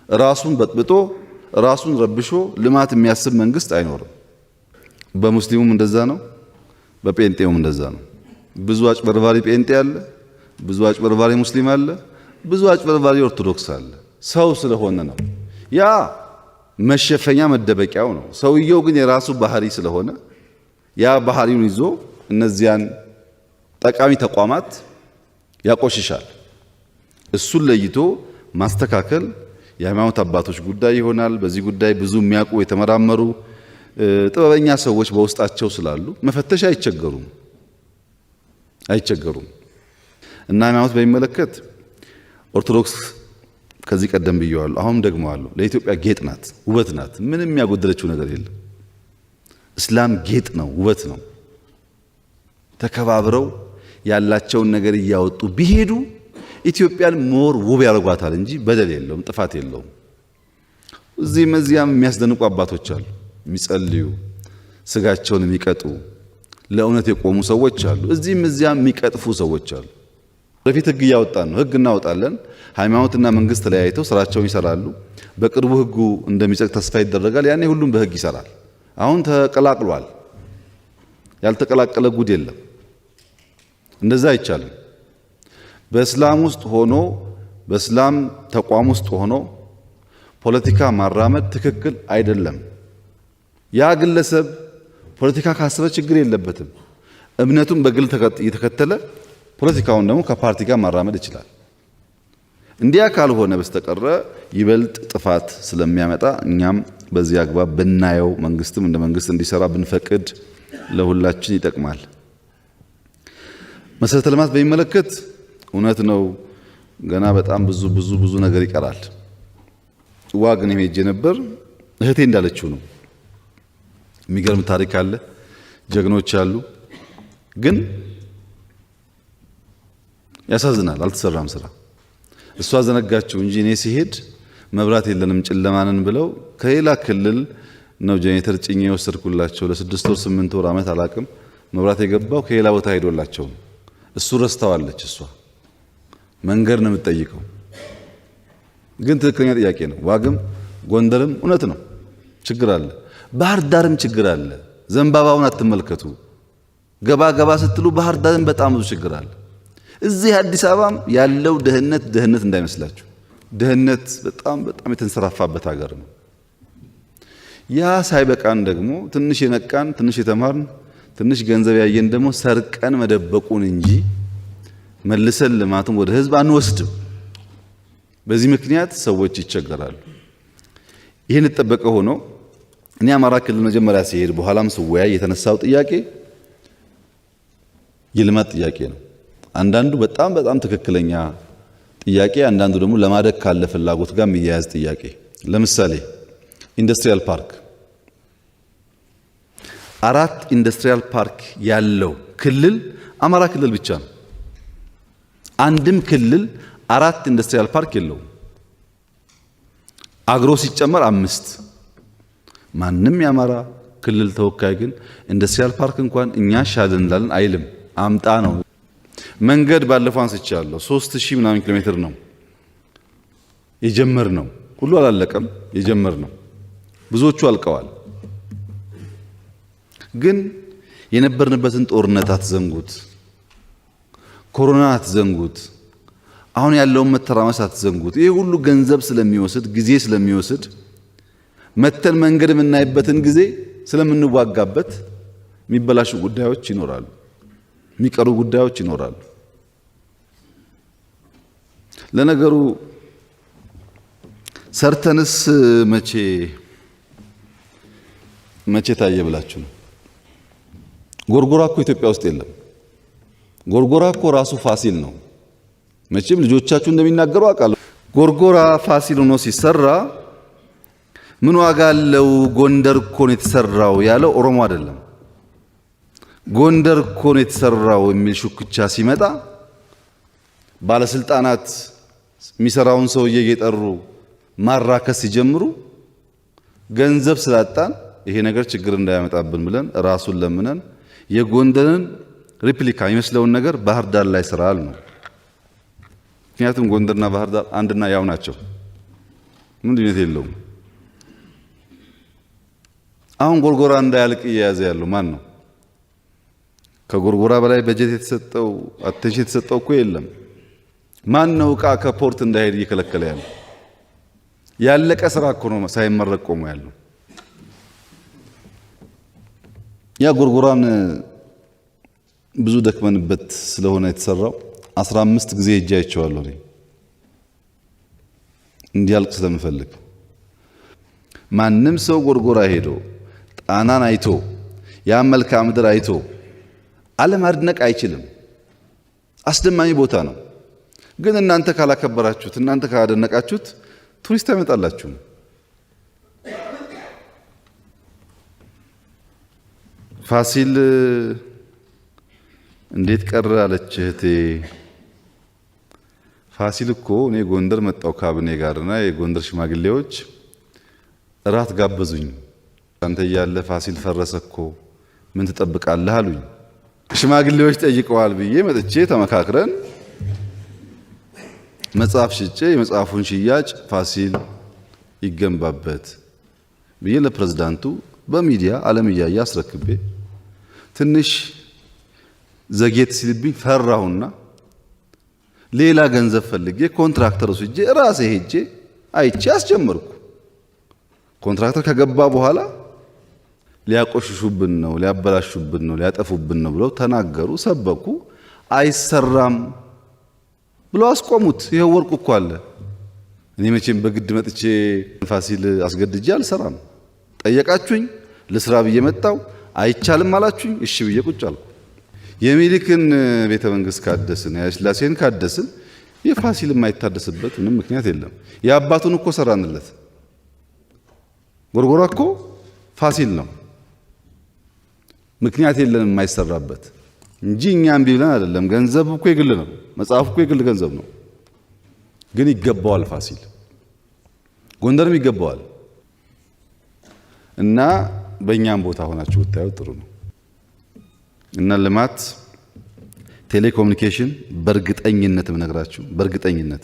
ራሱን በጥብጦ ራሱን ረብሾ ልማት የሚያስብ መንግስት አይኖርም። በሙስሊሙም እንደዛ ነው፣ በጴንጤውም እንደዛ ነው። ብዙ አጭበርባሪ ጴንጤ አለ፣ ብዙ አጭበርባሪ ሙስሊም አለ፣ ብዙ አጭበርባሪ ኦርቶዶክስ አለ። ሰው ስለሆነ ነው። ያ መሸፈኛ መደበቂያው ነው። ሰውየው ግን የራሱ ባህሪ ስለሆነ ያ ባህሪውን ይዞ እነዚያን ጠቃሚ ተቋማት ያቆሽሻል። እሱን ለይቶ ማስተካከል የሃይማኖት አባቶች ጉዳይ ይሆናል። በዚህ ጉዳይ ብዙ የሚያውቁ የተመራመሩ ጥበበኛ ሰዎች በውስጣቸው ስላሉ መፈተሽ አይቸገሩም። እና ሃይማኖት በሚመለከት ኦርቶዶክስ ከዚህ ቀደም ብየዋለሁ፣ አሁን ደግሞ አለው ለኢትዮጵያ ጌጥ ናት፣ ውበት ናት። ምንም የሚያጎድለችው ነገር የለም። እስላም ጌጥ ነው፣ ውበት ነው። ተከባብረው ያላቸውን ነገር እያወጡ ቢሄዱ ኢትዮጵያን ሞር ውብ ያደርጓታል እንጂ በደል የለውም፣ ጥፋት የለውም። እዚህም እዚያም የሚያስደንቁ አባቶች አሉ፣ የሚጸልዩ ስጋቸውን የሚቀጡ ለእውነት የቆሙ ሰዎች አሉ። እዚህም እዚያም የሚቀጥፉ ሰዎች አሉ። ወደፊት ህግ እያወጣን ነው። ህግ እናወጣለን። ሃይማኖትና መንግስት ተለያይተው ስራቸውን ይሰራሉ። በቅርቡ ህጉ እንደሚጸድቅ ተስፋ ይደረጋል። ያኔ ሁሉም በህግ ይሰራል። አሁን ተቀላቅሏል። ያልተቀላቀለ ጉድ የለም። እንደዛ አይቻልም። በእስላም ውስጥ ሆኖ በእስላም ተቋም ውስጥ ሆኖ ፖለቲካ ማራመድ ትክክል አይደለም። ያ ግለሰብ ፖለቲካ ካሰበ ችግር የለበትም። እምነቱን በግል እየተከተለ ፖለቲካውን ደግሞ ከፓርቲ ጋር ማራመድ ይችላል። እንዲያ ካልሆነ በስተቀረ ይበልጥ ጥፋት ስለሚያመጣ እኛም በዚህ አግባብ ብናየው፣ መንግስትም እንደ መንግስት እንዲሰራ ብንፈቅድ ለሁላችን ይጠቅማል። መሰረተ ልማት በሚመለከት እውነት ነው ገና በጣም ብዙ ነገር ይቀራል። ዋግን ሄጄ ነበር። እህቴ እንዳለችው ነው። የሚገርም ታሪክ አለ፣ ጀግኖች አሉ። ግን ያሳዝናል፣ አልተሰራም ስራ። እሷ ዘነጋችው እንጂ እኔ ሲሄድ መብራት የለንም ጨለማንን ብለው ከሌላ ክልል ነው ጄኔሬተር ጭኜ የወሰድኩላቸው። ለ6 ወር 8 ወር ዓመት አላቅም መብራት የገባው ከሌላ ቦታ ሄዶላቸው። እሱ ረስተዋለች። እሷ መንገድ ነው የምትጠይቀው። ግን ትክክለኛ ጥያቄ ነው። ዋግም ጎንደርም እውነት ነው ችግር አለ። ባህር ዳርም ችግር አለ። ዘንባባውን አትመልከቱ። ገባ ስትሉ ባህር ዳርም በጣም ብዙ ችግር አለ። እዚህ አዲስ አበባም ያለው ድህነት እንዳይመስላችሁ። ድህነት በጣም የተንሰራፋበት ሀገር ነው። ያ ሳይበቃን ደግሞ ትንሽ የነቃን ትንሽ የተማርን ትንሽ ገንዘብ ያየን ደግሞ ሰርቀን መደበቁን እንጂ መልሰን ልማቱን ወደ ህዝብ አንወስድም። በዚህ ምክንያት ሰዎች ይቸገራሉ። ይህን ተጠበቀ ሆኖ እኔ አማራ ክልል መጀመሪያ ሲሄድ በኋላም ስወያይ የተነሳው ጥያቄ የልማት ጥያቄ ነው። አንዳንዱ በጣም ትክክለኛ ጥያቄ፣ አንዳንዱ ደግሞ ለማደግ ካለ ፍላጎት ጋር የሚያያዝ ጥያቄ። ለምሳሌ ኢንዱስትሪያል ፓርክ 4 ኢንዱስትሪያል ፓርክ ያለው ክልል አማራ ክልል ብቻ ነው። አንድም ክልል 4 ኢንዱስትሪያል ፓርክ የለውም። አግሮ ሲጨመር 5። ማንም የአማራ ክልል ተወካይ ግን ኢንዱስትሪያል ፓርክ እንኳን እኛ ሻልን እንላለን አይልም። አምጣ ነው። መንገድ ባለፈው አንስቻለሁ። 3000 ምናምን ኪሎ ሜትር ነው የጀመር ነው። ሁሉ አላለቀም፣ የጀመር ነው። ብዙዎቹ አልቀዋል። ግን የነበርንበትን ጦርነት አትዘንጉት፣ ኮሮና አትዘንጉት፣ አሁን ያለውን መተራመስ አትዘንጉት። ይሄ ሁሉ ገንዘብ ስለሚወስድ ጊዜ ስለሚወስድ መተን መንገድ የምናይበትን ጊዜ ስለምንዋጋበት የሚበላሹ ጉዳዮች ይኖራሉ፣ የሚቀሩ ጉዳዮች ይኖራሉ። ለነገሩ ሰርተንስ መቼ ታየ ብላችሁ ነው? ጎርጎራ እኮ ኢትዮጵያ ውስጥ የለም። ጎርጎራ እኮ ራሱ ፋሲል ነው። መቼም ልጆቻችሁ እንደሚናገሩ አውቃለሁ። ጎርጎራ ፋሲል ሆኖ ሲሰራ ምን ዋጋ አለው? ጎንደር እኮ ነው የተሰራው ያለው ኦሮሞ አይደለም። ጎንደር እኮ ነው የተሰራው የሚል ሹክቻ ሲመጣ ባለስልጣናት የሚሰራውን ሰውዬ እየጠሩ ማራከስ ሲጀምሩ ገንዘብ ስላጣን ይሄ ነገር ችግር እንዳያመጣብን ብለን ራሱን ለምነን የጎንደርን ሪፕሊካ የሚመስለውን ነገር ባህር ዳር ላይ ስራል ነው። ምክንያቱም ጎንደርና ባህር ዳር አንድና ያው ናቸው። ምን ልዩነት የለውም። አሁን ጎርጎራ እንዳያልቅ እየያዘ ያለው ማን ነው? ከጎርጎራ በላይ በጀት የተሰጠው አቴንሽን የተሰጠው እኮ የለም። ማን ነው ዕቃ ከፖርት እንዳይሄድ እየከለከለ ያለው? ያለቀ ስራ እኮ ነው ሳይመረቅ ቆሞ ያለው። ያ ጎርጎራን ብዙ ደክመንበት ስለሆነ የተሰራው 15 ጊዜ ሄጄ አይቼዋለሁ። እኔ እንዲያልቅ ስለምፈልግ ማንም ሰው ጎርጎራ ሄዶ ጣናን አይቶ ያ መልክዓ ምድር አይቶ አለማድነቅ አይችልም። አስደማሚ ቦታ ነው። ግን እናንተ ካላከበራችሁት፣ እናንተ ካላደነቃችሁት ቱሪስት አይመጣላችሁም። ፋሲል እንዴት ቀረ አለች እህቴ። ፋሲል እኮ እኔ ጎንደር መጣው ካቢኔ ጋርና የጎንደር ሽማግሌዎች እራት ጋበዙኝ። አንተ ያለ ፋሲል ፈረሰ እኮ ምን ትጠብቃለህ አሉኝ። ሽማግሌዎች ጠይቀዋል ብዬ መጥቼ ተመካክረን መጽሐፍ ሽጬ የመጽሐፉን ሽያጭ ፋሲል ይገንባበት ብዬ ለፕሬዝዳንቱ በሚዲያ ዓለም እያየ አስረክቤ ትንሽ ዘጌት ሲልብኝ ፈራሁና ሌላ ገንዘብ ፈልጌ ኮንትራክተር ወስጄ ራሴ ሄጄ አይቼ አስጀመርኩ። ኮንትራክተር ከገባ በኋላ ሊያቆሽሹብን ነው፣ ሊያበላሹብን ነው፣ ሊያጠፉብን ነው ብለው ተናገሩ፣ ሰበኩ። አይሰራም ብለው አስቆሙት። ይሄው ወርቁ እኮ አለ። እኔ መቼም በግድ መጥቼ ፋሲል አስገድጄ አልሰራም። ጠየቃችሁኝ፣ ልስራ ብዬ መጣው። አይቻልም አላችሁኝ፣ እሺ ብዬ ቁጭ አልኩ። የሚኒልክን ቤተ መንግስት ካደስን፣ የሥላሴን ካደስን የፋሲል የማይታደስበት ምንም ምክንያት የለም። የአባቱን እኮ ሰራንለት። ጎርጎራ እኮ ፋሲል ነው። ምክንያት የለንም የማይሰራበት እንጂ እኛም ቢብለን አይደለም። ገንዘብ እኮ የግል ነው። መጽሐፍ እኮ የግል ገንዘብ ነው። ግን ይገባዋል ፋሲል፣ ጎንደርም ይገባዋል። እና በእኛም ቦታ ሆናችሁ ብታዩ ጥሩ ነው። እና ልማት ቴሌኮሙኒኬሽን በእርግጠኝነት ብነግራችሁ በእርግጠኝነት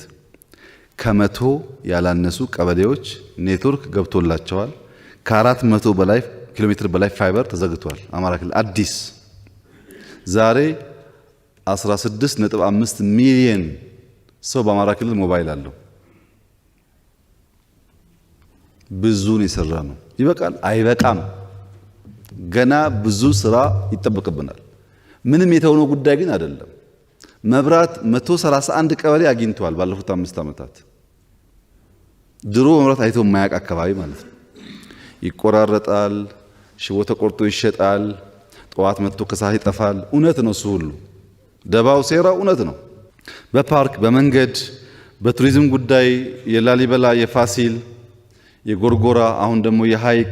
ከመቶ ያላነሱ ቀበሌዎች ኔትወርክ ገብቶላቸዋል። ከ400 በላይ ኪሎ ሜትር በላይ ፋይበር ተዘግቷል። አማራ ክልል አዲስ ዛሬ 16.5 ሚሊዮን ሰው በአማራ ክልል ሞባይል አለው። ብዙን የሰራ ነው። ይበቃል? አይበቃም። ገና ብዙ ስራ ይጠበቅብናል። ምንም የተውነው ጉዳይ ግን አይደለም። መብራት 131 ቀበሌ አግኝቷል ባለፉት 5 ዓመታት። ድሮ መብራት አይቶ የማያውቅ አካባቢ ማለት ነው። ይቆራረጣል፣ ሽቦ ተቆርጦ ይሸጣል፣ ጠዋት መጥቶ ከሰዓት ይጠፋል። እውነት ነው። እሱ ሁሉ ደባው ሴራው እውነት ነው። በፓርክ በመንገድ በቱሪዝም ጉዳይ የላሊበላ የፋሲል የጎርጎራ አሁን ደግሞ የሐይቅ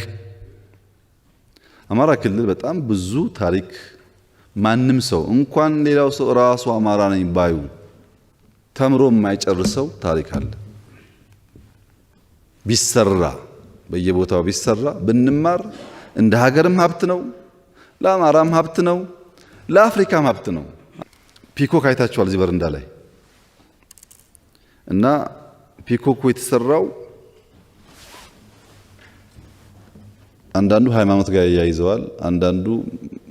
አማራ ክልል በጣም ብዙ ታሪክ ማንም ሰው እንኳን ሌላው ሰው ራሱ አማራ ነኝ ባዩ ተምሮ የማይጨርሰው ታሪክ አለ። ቢሰራ በየቦታው ቢሰራ ብንማር እንደ ሀገርም ሀብት ነው፣ ለአማራም ሀብት ነው፣ ለአፍሪካም ሀብት ነው። ፒኮክ አይታችኋል እዚህ በረንዳ ላይ እና ፒኮኩ የተሰራው አንዳንዱ ሃይማኖት ጋር ያያይዘዋል፣ አንዳንዱ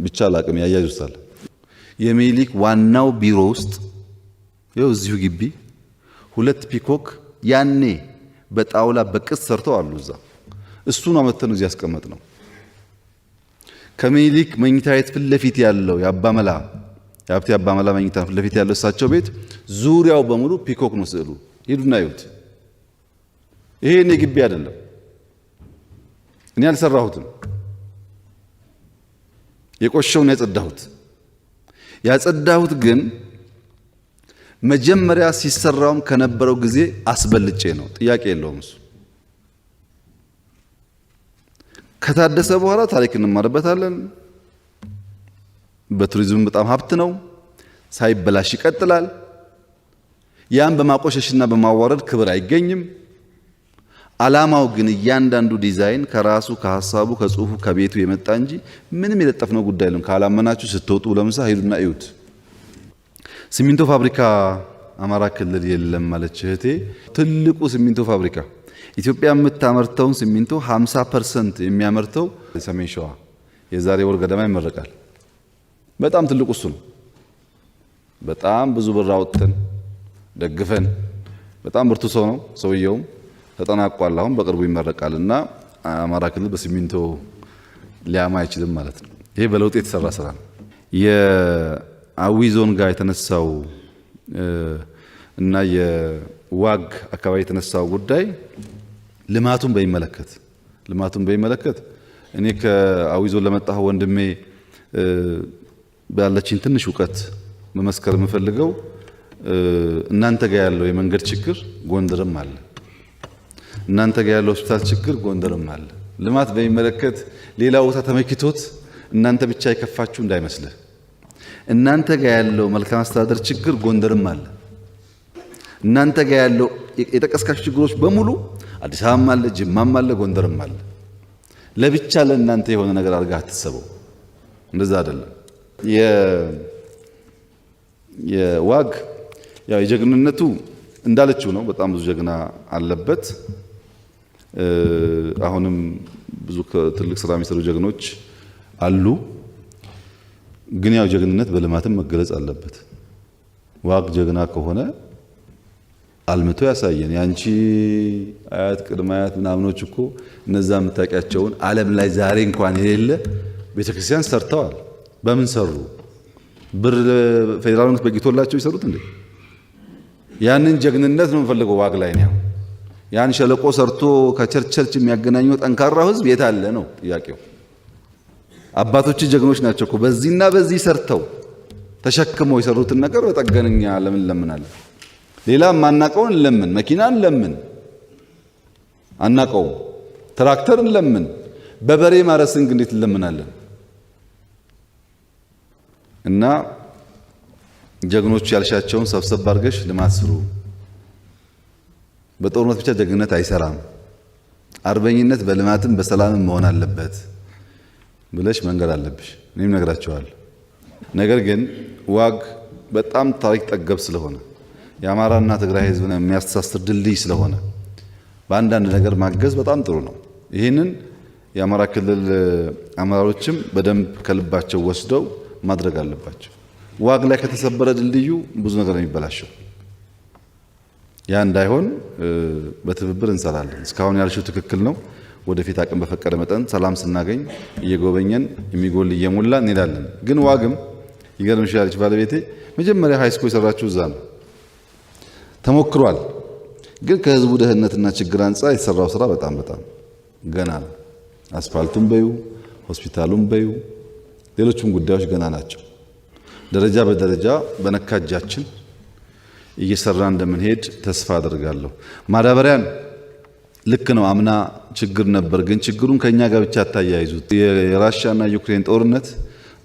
ብቻ አላቅም ያያይዙታል። የሚኒሊክ ዋናው ቢሮ ውስጥ ይኸው እዚሁ ግቢ 2 ፒኮክ ያኔ በጣውላ በቅስ ሰርተው አሉ እዛ። እሱን አመተን እዚህ ያስቀመጥ ነው። ከሚኒሊክ መኝታ ቤት ፊት ለፊት ያለው የአባመላ የሀብቴ አባመላ መኝታ ፊት ለፊት ያለው እሳቸው ቤት ዙሪያው በሙሉ ፒኮክ ነው ስዕሉ። ሂዱና ይዩት። ይሄ እኔ ግቢ አይደለም፣ እኔ አልሰራሁትም። የቆሸውን ያጸዳሁት ግን መጀመሪያ ሲሰራውም ከነበረው ጊዜ አስበልጬ ነው። ጥያቄ የለውም እሱ። ከታደሰ በኋላ ታሪክ እንማርበታለን። በቱሪዝም በጣም ሀብት ነው፣ ሳይበላሽ ይቀጥላል። ያን በማቆሸሽና በማዋረድ ክብር አይገኝም። ዓላማው ግን እያንዳንዱ ዲዛይን ከራሱ ከሐሳቡ ከጽሁፉ ከቤቱ የመጣ እንጂ ምንም የለጠፍነው ጉዳይ የለም። ካላመናችሁ ስትወጡ ለምሳ ሄዱና እዩት። ሲሚንቶ ፋብሪካ አማራ ክልል የለም ማለች እህቴ። ትልቁ ሲሚንቶ ፋብሪካ ኢትዮጵያ የምታመርተውን ሲሚንቶ 50% የሚያመርተው ሰሜን ሸዋ የዛሬ ወር ገደማ ይመረቃል። በጣም ትልቁ እሱ ነው። በጣም ብዙ ብር አውጥተን ደግፈን በጣም ብርቱ ሰው ነው ሰውየውም ተጠናቋል። አሁን በቅርቡ ይመረቃልና አማራ ክልል በሲሚንቶ ሊያማ አይችልም ማለት ነው። ይሄ በለውጥ የተሰራ ስራ ነው። የአዊ ዞን ጋር የተነሳው እና የዋግ አካባቢ የተነሳው ጉዳይ ልማቱን በሚመለከት እኔ ከአዊ ዞን ለመጣሁ ወንድሜ ባለችኝ ትንሽ እውቀት መመስከር የምፈልገው እናንተ ጋር ያለው የመንገድ ችግር ጎንደርም አለ። እናንተ ጋር ያለው ሆስፒታል ችግር ጎንደርም አለ። ልማት በሚመለከት ሌላ ቦታ ተመክቶት እናንተ ብቻ የከፋችሁ እንዳይመስልህ። እናንተ ጋር ያለው መልካም አስተዳደር ችግር ጎንደርም አለ። እናንተ ጋር ያለው የጠቀስካችሁ ችግሮች በሙሉ አዲስ አበባም አለ፣ ጅማም አለ፣ ጎንደርም አለ። ለብቻ ለእናንተ የሆነ ነገር አድርጋ አትሰበው። እንደዛ አይደለም። የዋግ ያው የጀግንነቱ እንዳለችው ነው። በጣም ብዙ ጀግና አለበት። አሁንም ብዙ ትልቅ ስራ የሚሰሩ ጀግኖች አሉ። ግን ያው ጀግንነት በልማትም መገለጽ አለበት። ዋግ ጀግና ከሆነ አልምቶ ያሳየን። ያንቺ አያት ቅድመ አያት ምናምኖች እኮ እነዛ የምታውቂያቸውን ዓለም ላይ ዛሬ እንኳን የሌለ ቤተክርስቲያን ሰርተዋል። በምን ሰሩ? ብር ፌዴራል መንግስት በጊቶላቸው ይሰሩት እንዴ? ያንን ጀግንነት ነው የምፈልገው ዋግ ላይ ነው። ያን ሸለቆ ሰርቶ ከቸርች የሚያገናኘው ጠንካራው ህዝብ የት አለ ነው ጥያቄው። አባቶች ጀግኖች ናቸው እኮ በዚህና በዚህ ሰርተው ተሸክመው የሰሩትን ነገር በጠገንኛ ለምን ለምናለን? ሌላ ማናቀውን ለምን መኪናን ለምን አናቀው? ትራክተርን ለምን በበሬ ማረስን እንዴት ለምናለን? እና ጀግኖች ያልሻቸውን ሰብሰብ አድርገሽ ልማት ስሩ። በጦርነት ብቻ ጀግንነት አይሰራም። አርበኝነት በልማትም በሰላምም መሆን አለበት ብለሽ መንገድ አለብሽ። እኔም ነግራቸዋለሁ። ነገር ግን ዋግ በጣም ታሪክ ጠገብ ስለሆነ የአማራና ትግራይ ህዝብን የሚያስተሳስር ድልድይ ስለሆነ በአንዳንድ ነገር ማገዝ በጣም ጥሩ ነው። ይህንን የአማራ ክልል አመራሮችም በደንብ ከልባቸው ወስደው ማድረግ አለባቸው። ዋግ ላይ ከተሰበረ ድልድዩ ብዙ ነገር ነው የሚበላሸው። ያ እንዳይሆን በትብብር እንሰራለን። እስካሁን ያልሽው ትክክል ነው። ወደፊት አቅም በፈቀደ መጠን ሰላም ስናገኝ እየጎበኘን የሚጎል እየሞላ እንሄዳለን። ግን ዋግም ይገርምሻል፣ ባለቤቴ መጀመሪያ ሃይስኩል የሰራችው እዛ ነው። ተሞክሯል። ግን ከህዝቡ ደህንነትና ችግር አንጻር የተሰራው ስራ በጣም ገና ነው። አስፋልቱም በዩ ሆስፒታሉም በዩ ሌሎችም ጉዳዮች ገና ናቸው። ደረጃ በደረጃ በነካጃችን እየሰራ እንደምንሄድ ተስፋ አደርጋለሁ። ማዳበሪያን ልክ ነው፣ አምና ችግር ነበር። ግን ችግሩን ከኛ ጋር ብቻ አታያይዙት። የራሻና ዩክሬን ጦርነት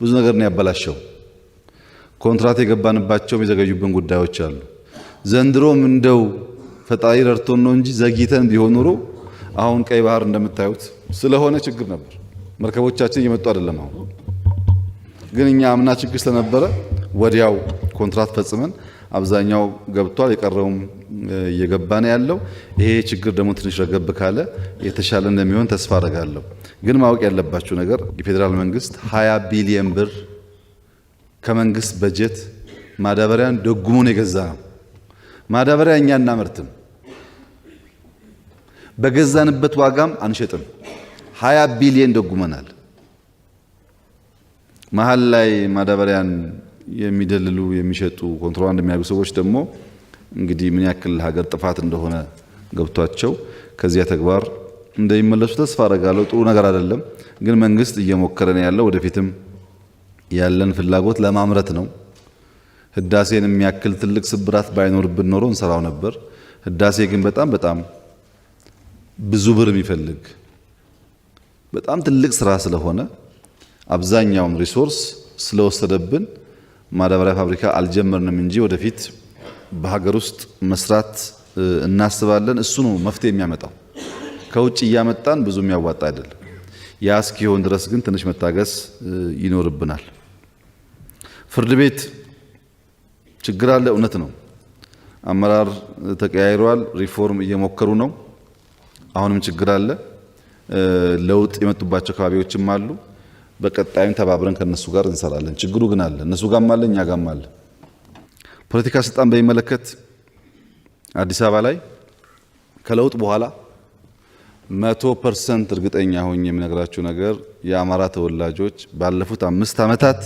ብዙ ነገር ነው ያበላሸው። ኮንትራት የገባንባቸው የዘገዩብን ጉዳዮች አሉ። ዘንድሮም እንደው ፈጣሪ ረድቶን ነው እንጂ ዘግይተን ቢሆን ኖሮ አሁን ቀይ ባህር እንደምታዩት ስለሆነ ችግር ነበር። መርከቦቻችን እየመጡ አይደለም። አሁን ግን እኛ አምና ችግር ስለነበረ ወዲያው ኮንትራት ፈጽመን አብዛኛው ገብቷል። የቀረውም እየገባ ነው ያለው። ይሄ ችግር ደግሞ ትንሽ ረገብ ካለ የተሻለ እንደሚሆን ተስፋ አደርጋለሁ። ግን ማወቅ ያለባችሁ ነገር የፌዴራል መንግስት 20 ቢሊዮን ብር ከመንግስት በጀት ማዳበሪያን ደጉሞን የገዛ ነው። ማዳበሪያ እኛ እናመርትም፣ በገዛንበት ዋጋም አንሸጥም። 20 ቢሊዮን ደጉመናል። መሀል ላይ ማዳበሪያን የሚደልሉ የሚሸጡ ኮንትሮባንድ የሚያደርጉ ሰዎች ደግሞ እንግዲህ ምን ያክል ሀገር ጥፋት እንደሆነ ገብቷቸው ከዚያ ተግባር እንደሚመለሱ ተስፋ አደርጋለሁ። ጥሩ ነገር አይደለም፣ ግን መንግስት እየሞከረ ነው ያለው። ወደፊትም ያለን ፍላጎት ለማምረት ነው። ህዳሴን የሚያክል ትልቅ ስብራት ባይኖርብን ኖሮ እንሰራው ነበር። ህዳሴ ግን በጣም ብዙ ብር የሚፈልግ በጣም ትልቅ ስራ ስለሆነ አብዛኛውን ሪሶርስ ስለወሰደብን ማዳበሪያ ፋብሪካ አልጀመርንም እንጂ ወደፊት በሀገር ውስጥ መስራት እናስባለን። እሱ ነው መፍትሄ የሚያመጣው። ከውጭ እያመጣን ብዙ የሚያዋጣ አይደለም። ያ እስኪሆን ድረስ ግን ትንሽ መታገስ ይኖርብናል። ፍርድ ቤት ችግር አለ፣ እውነት ነው። አመራር ተቀያይሯል። ሪፎርም እየሞከሩ ነው። አሁንም ችግር አለ። ለውጥ የመጡባቸው አካባቢዎችም አሉ። በቀጣይም ተባብረን ከነሱ ጋር እንሰራለን። ችግሩ ግን አለ፣ እነሱ ጋርም አለ፣ እኛ ጋርም አለ። ፖለቲካ ስልጣን በሚመለከት አዲስ አበባ ላይ ከለውጥ በኋላ 100% እርግጠኛ ሆኜ የምነግራችሁ ነገር የአማራ ተወላጆች ባለፉት 5 ዓመታት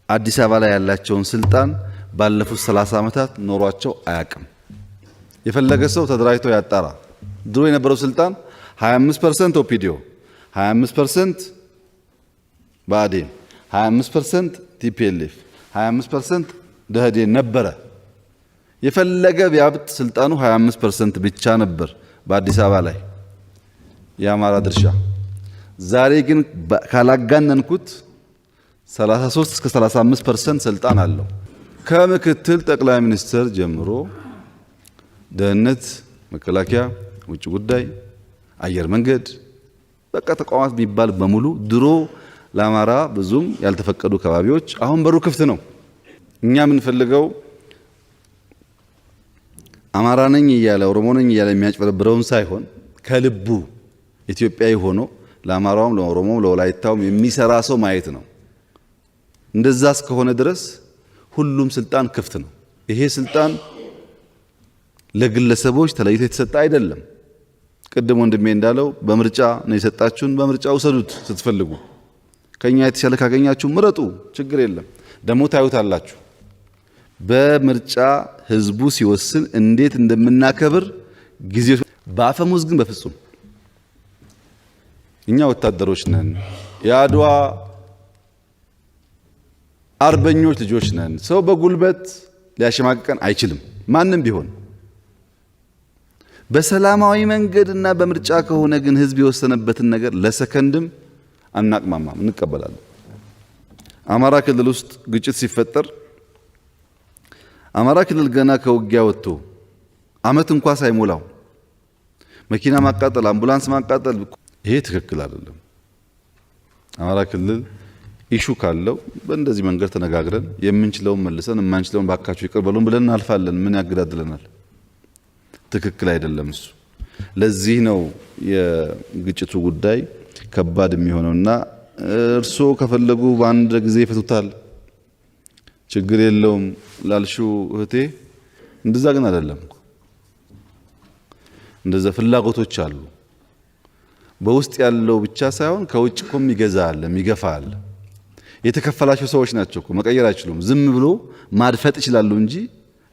አዲስ አበባ ላይ ያላቸውን ስልጣን ባለፉት 30 ዓመታት ኖሯቸው አያውቅም። የፈለገ ሰው ተደራጅቶ ያጣራ። ድሮ የነበረው ስልጣን 25% ኦፒዲዮ፣ 25% ብአዴን፣ 25% ቲፒኤልኤፍ፣ 25% ደህዴን ነበረ። የፈለገ ቢያብጥ ስልጣኑ 25% ብቻ ነበር በአዲስ አበባ ላይ የአማራ ድርሻ። ዛሬ ግን ካላጋነንኩት 33 እስከ 35% ስልጣን አለው። ከምክትል ጠቅላይ ሚኒስትር ጀምሮ ደህንነት፣ መከላከያ፣ ውጭ ጉዳይ፣ አየር መንገድ በቃ ተቋማት ቢባል በሙሉ ድሮ ለአማራ ብዙም ያልተፈቀዱ ከባቢዎች አሁን በሩ ክፍት ነው። እኛ የምንፈልገው አማራ ነኝ እያለ ኦሮሞ ነኝ እያለ የሚያጭበረብረውን ሳይሆን ከልቡ ኢትዮጵያዊ ሆኖ ለአማራውም ለኦሮሞም ለወላይታውም የሚሰራ ሰው ማየት ነው። እንደዛ እስከሆነ ድረስ ሁሉም ስልጣን ክፍት ነው። ይሄ ስልጣን ለግለሰቦች ተለይቶ የተሰጠ አይደለም። ቅድም ወንድሜ እንዳለው በምርጫ ነው የሰጣችሁን፣ በምርጫ ውሰዱት። ስትፈልጉ ከኛ የተሻለ ካገኛችሁ ምረጡ፣ ችግር የለም። ደግሞ ታዩታላችሁ። በምርጫ ህዝቡ ሲወስን እንዴት እንደምናከብር ጊዜው በአፈሙዝ ግን በፍጹም እኛ ወታደሮች ነን፣ የአድዋ አርበኞች ልጆች ነን። ሰው በጉልበት ሊያሸማቅቀን አይችልም። ማንም ቢሆን በሰላማዊ መንገድና በምርጫ ከሆነ ግን ህዝብ የወሰነበትን ነገር ለሰከንድም አናቅማማም፣ እንቀበላለን። አማራ ክልል ውስጥ ግጭት ሲፈጠር አማራ ክልል ገና ከውጊያ ወጥቶ አመት እንኳን ሳይሞላው መኪና ማቃጠል፣ አምቡላንስ ማቃጠል ይሄ ትክክል አይደለም። አማራ ክልል ኢሹ ካለው በእንደዚህ መንገድ ተነጋግረን የምንችለውን መልሰን የማንችለውን ባካችሁ ይቅር በሉን ብለን እናልፋለን። ምን ያገዳድለናል? ትክክል አይደለም እሱ። ለዚህ ነው የግጭቱ ጉዳይ ከባድ የሚሆነውና እርሶ ከፈለጉ በአንድ ጊዜ ይፈቱታል ችግር የለውም ላልሽው እህቴ፣ እንደዛ ግን አይደለም። እንደዛ ፍላጎቶች አሉ። በውስጥ ያለው ብቻ ሳይሆን ከውጭ እኮ የሚገዛ አለ፣ የሚገፋ አለ። የተከፈላቸው ሰዎች ናቸው እኮ መቀየር አይችሉም። ዝም ብሎ ማድፈጥ ይችላሉ እንጂ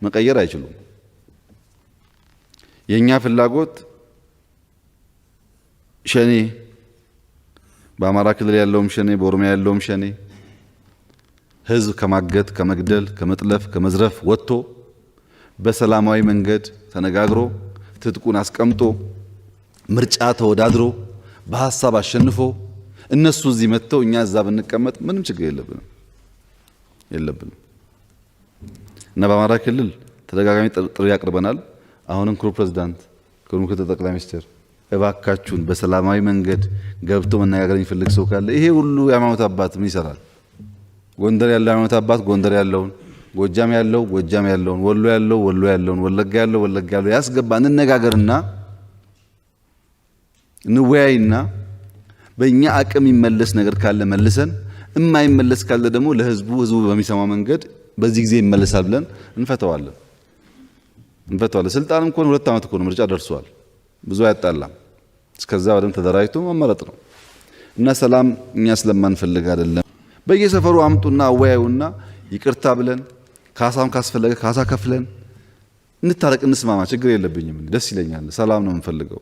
መቀየር አይችሉም። የኛ ፍላጎት ሸኔ በአማራ ክልል ያለውም ሸኔ በኦሮሚያ ያለውም ሸኔ ህዝብ ከማገት ከመግደል ከመጥለፍ ከመዝረፍ ወጥቶ በሰላማዊ መንገድ ተነጋግሮ ትጥቁን አስቀምጦ ምርጫ ተወዳድሮ በሐሳብ አሸንፎ እነሱ እዚህ መጥተው እኛ እዛ ብንቀመጥ ምንም ችግር የለብንም። እና በአማራ ክልል ተደጋጋሚ ጥሪ ያቀርበናል። አሁንም ክቡር ፕሬዝዳንት፣ ክቡር ምክትል ጠቅላይ ሚኒስትር እባካችሁን በሰላማዊ መንገድ ገብቶ መነጋገር የሚፈልግ ሰው ካለ ይሄ ሁሉ የሃይማኖት አባት ምን ይሰራል? ጎንደር ያለው ሃይማኖት አባት ጎንደር ያለውን፣ ጎጃም ያለው ጎጃም ያለውን፣ ወሎ ያለው ወሎ ያለውን፣ ወለጋ ያለው ወለጋ ያለው ያስገባ፣ እንነጋገርና እንወያይና በእኛ አቅም ይመለስ ነገር ካለ መልሰን፣ የማይመለስ ካለ ደግሞ ለህዝቡ በሚሰማው መንገድ በዚህ ጊዜ ይመለሳል ብለን እንፈተዋለን። ስልጣንም እንኳን 2 ዓመት እኮ ነው፣ ምርጫ ደርሷል። ብዙ አያጣላም። እስከዛ በደንብ ተደራጅቶ መመረጥ ነው። እና ሰላም እኛ ስለማንፈልግ አይደለም። በየሰፈሩ አምጡና አወያዩና ይቅርታ ብለን ካሳም ካስፈለገ ካሳ ከፍለን እንታረቅ፣ እንስማማ፣ ችግር የለብኝም፣ ደስ ይለኛል። ሰላም ነው የምንፈልገው።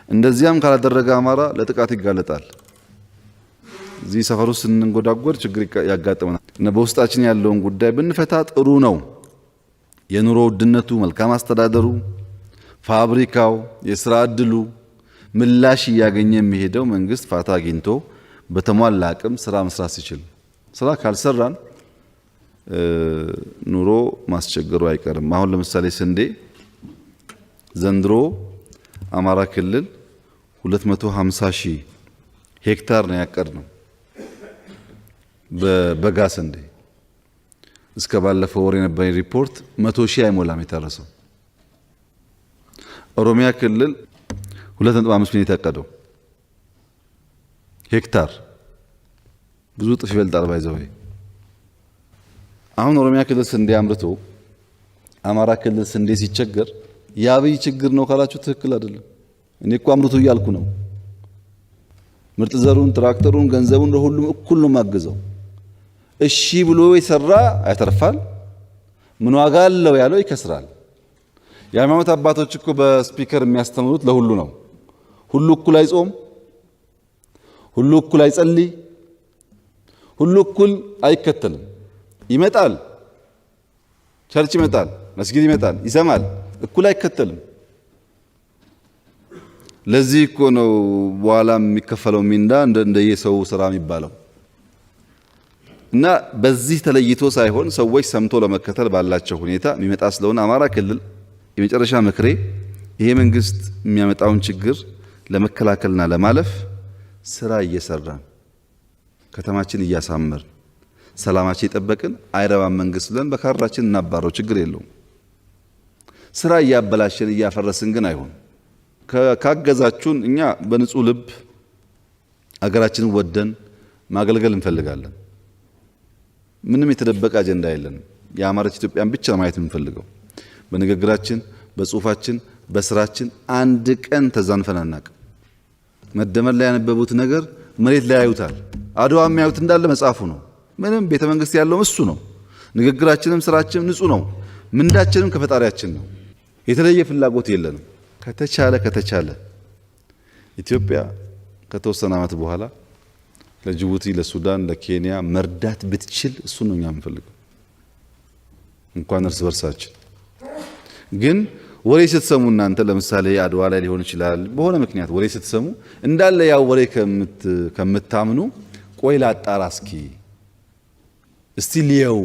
እንደዚያም ካላደረገ አማራ ለጥቃት ይጋለጣል። እዚህ ሰፈሩ ስንንጎዳጎድ ችግር ያጋጥመናል። እና በውስጣችን ያለውን ጉዳይ ብንፈታ ጥሩ ነው። የኑሮ ውድነቱ፣ መልካም አስተዳደሩ፣ ፋብሪካው፣ የስራ እድሉ ምላሽ እያገኘ የሚሄደው መንግስት ፋታ አግኝቶ በተሟላ አቅም ስራ መስራት ሲችል፣ ስራ ካልሰራን ኑሮ ማስቸገሩ አይቀርም። አሁን ለምሳሌ ስንዴ ዘንድሮ አማራ ክልል 250,000 ሄክታር ነው ያቀድነው በበጋ ስንዴ። እስከ ባለፈው ወር የነበረኝ ሪፖርት 100,000 አይሞላም የታረሰው። ኦሮሚያ ክልል 2.5 ሚሊዮን የታቀደው ሄክታር ብዙ ጥፍ ይበልጣል። ባይዘው አሁን ኦሮሚያ ክልል ስንዴ አምርቶ አማራ ክልል ስንዴ ሲቸገር የአብይ ችግር ነው ካላችሁ ትክክል አይደለም። እኔ እኮ አምርቱ እያልኩ ነው። ምርጥ ዘሩን፣ ትራክተሩን፣ ገንዘቡን ለሁሉም እኩል ነው ማገዘው። እሺ ብሎ የሰራ ያተርፋል፣ ምን ዋጋ አለው ያለው ይከስራል። የሃይማኖት አባቶች እኮ በስፒከር የሚያስተምሩት ለሁሉ ነው። ሁሉ እኩል አይጾም፣ ሁሉ እኩል አይጸልይ፣ ሁሉ እኩል አይከተልም። ይመጣል፣ ቸርች ይመጣል፣ መስጊድ ይመጣል፣ ይሰማል፣ እኩል አይከተልም። ለዚህ እኮ ነው በኋላ የሚከፈለው ሚንዳ እንደየሰው ስራ የሚባለው። እና በዚህ ተለይቶ ሳይሆን ሰዎች ሰምቶ ለመከተል ባላቸው ሁኔታ የሚመጣ ስለሆነ አማራ ክልል የመጨረሻ ምክሬ ይሄ መንግስት የሚያመጣውን ችግር ለመከላከልና ለማለፍ ስራ እየሰራን ከተማችን እያሳመርን ሰላማችን የጠበቅን አይረባም መንግስት ብለን በካራችን እናባረው፣ ችግር የለውም። ስራ እያበላሸን እያፈረስን ግን አይሆን። ካገዛችሁን እኛ በንጹህ ልብ አገራችንን ወደን ማገልገል እንፈልጋለን። ምንም የተደበቀ አጀንዳ የለንም። የአማረች ኢትዮጵያን ብቻ ማየት የምንፈልገው በንግግራችን፣ በጽሁፋችን፣ በስራችን አንድ ቀን ተዛንፈን አናውቅም። መደመር ላይ ያነበቡት ነገር መሬት ላይ ያዩታል። አድዋ የሚያዩት እንዳለ መጽሐፉ ነው። ምንም ቤተ መንግስት ያለው እሱ ነው። ንግግራችንም ስራችንም ንጹህ ነው። ምንዳችንም ከፈጣሪያችን ነው። የተለየ ፍላጎት የለንም። ከተቻለ ኢትዮጵያ ከተወሰነ ዓመት በኋላ ለጅቡቲ፣ ለሱዳን፣ ለኬንያ መርዳት ብትችል እሱ ነው እኛ የምንፈልገው። እንኳን እርስ በርሳችን ግን ወሬ ስትሰሙ እናንተ ለምሳሌ አድዋ ላይ ሊሆን ይችላል በሆነ ምክንያት ወሬ ስትሰሙ እንዳለ ያው ወሬ ከምታምኑ ቆይ ላጣራ እስቲ ሊየው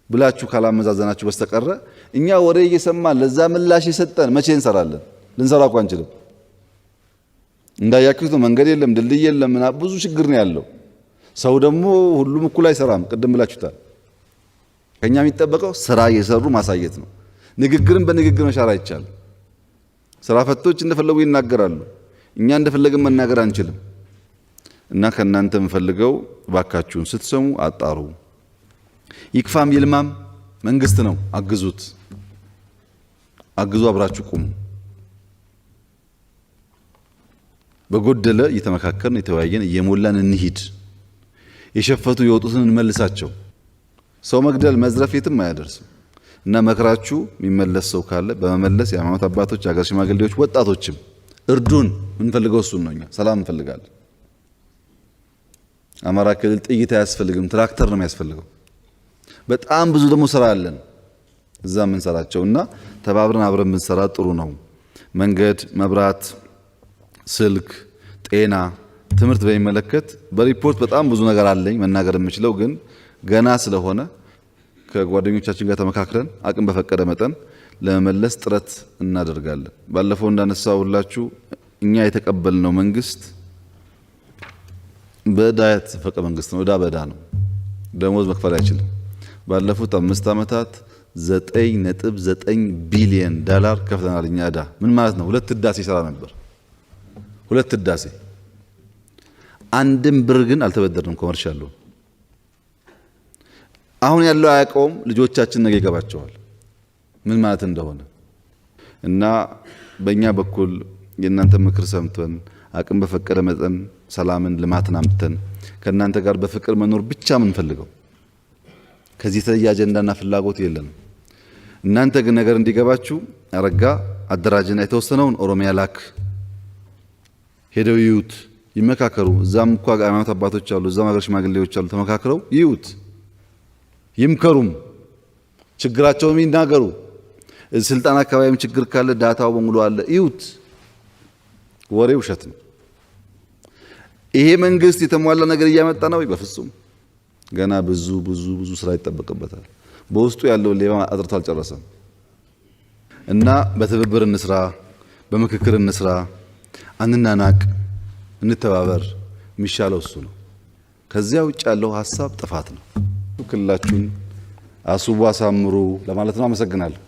ብላችሁ ካላመዛዘናችሁ በስተቀረ እኛ ወሬ እየሰማን ለዛ ምላሽ የሰጠን መቼ እንሰራለን? ልንሰራ እኮ አንችልም። እንዳያችሁት ነው፣ መንገድ የለም፣ ድልድይ የለም፣ ብዙ ችግር ነው ያለው። ሰው ደግሞ ሁሉም እኩል አይሰራም። ቅድም ብላችሁታል። ከኛ የሚጠበቀው ስራ እየሰሩ ማሳየት ነው። ንግግርን በንግግር መሻር አይቻልም። ስራ ፈቶች እንደፈለጉ ይናገራሉ። እኛ እንደፈለግን መናገር አንችልም። እና ከናንተ የምፈልገው ባካችሁን ስትሰሙ አጣሩ። ይክፋም ይልማም መንግስት ነው። አግዙት፣ አግዙ፣ አብራችሁ ቁሙ። በጎደለ እየተመካከርን የተወያየን እየሞላን እንሂድ። የሸፈቱ የወጡትን እንመልሳቸው። ሰው መግደል መዝረፍ የትም አያደርስም። እና መከራችሁ የሚመለስ ሰው ካለ በመመለስ የሃይማኖት አባቶች፣ የሀገር ሽማግሌዎች፣ ወጣቶችም እርዱን። የምንፈልገው እሱን ነው። እኛ ሰላም እንፈልጋለን። አማራ ክልል ጥይት አያስፈልግም፣ ትራክተር ነው የሚያስፈልገው። በጣም ብዙ ደግሞ ስራ አለን እዛ የምንሰራቸው እና ተባብረን አብረን ብንሰራ ጥሩ ነው። መንገድ፣ መብራት፣ ስልክ፣ ጤና፣ ትምህርት በሚመለከት በሪፖርት በጣም ብዙ ነገር አለኝ መናገር የምችለው ግን ገና ስለሆነ ከጓደኞቻችን ጋር ተመካክረን አቅም በፈቀደ መጠን ለመመለስ ጥረት እናደርጋለን። ባለፈው እንዳነሳሁላችሁ እኛ የተቀበልነው መንግስት በዕዳ የተዘፈቀ መንግስት ነው። ዕዳ በዕዳ ነው። ደሞዝ መክፈል አይችልም። ባለፉት 5 ዓመታት 9.9 ቢሊዮን ዶላር ከፍተናል። እኛ ዕዳ ምን ማለት ነው? 2 ህዳሴ ይሰራ ነበር። 2 ህዳሴ፣ አንድም ብር ግን አልተበደርንም። ኮመርሻል አሁን ያለው አያውቀውም። ልጆቻችን ነገ ይገባቸዋል ምን ማለት እንደሆነ። እና በእኛ በኩል የእናንተ ምክር ሰምተን አቅም በፈቀደ መጠን ሰላምን፣ ልማትን አምጥተን ከእናንተ ጋር በፍቅር መኖር ብቻ የምንፈልገው ከዚህ የተለየ አጀንዳና ፍላጎት የለንም። እናንተ ግን ነገር እንዲገባችሁ አረጋ አደራጅና የተወሰነውን ኦሮሚያ ላክ፣ ሄደው ይዩት፣ ይመካከሩ። እዛም እኮ ሃይማኖት አባቶች አሉ፣ እዛም ሀገር ሽማግሌዎች አሉ። ተመካክረው ይዩት፣ ይምከሩም፣ ችግራቸውን ይናገሩ። ስልጣን አካባቢም ችግር ካለ ዳታው በሙሉ አለ፣ ይዩት። ወሬ ውሸት ነው። ይሄ መንግስት የተሟላ ነገር እያመጣ ነው? በፍጹም ገና ብዙ ብዙ ብዙ ስራ ይጠበቅበታል። በውስጡ ያለው ሌባ አጥርቶ አልጨረሰም። እና በትብብር እንስራ፣ በምክክር እንስራ፣ አንናናቅ፣ እንተባበር። የሚሻለው እሱ ነው። ከዚያ ውጭ ያለው ሀሳብ ጥፋት ነው። ክልላችሁን አስቡ፣ አሳምሩ ለማለት ነው። አመሰግናለሁ።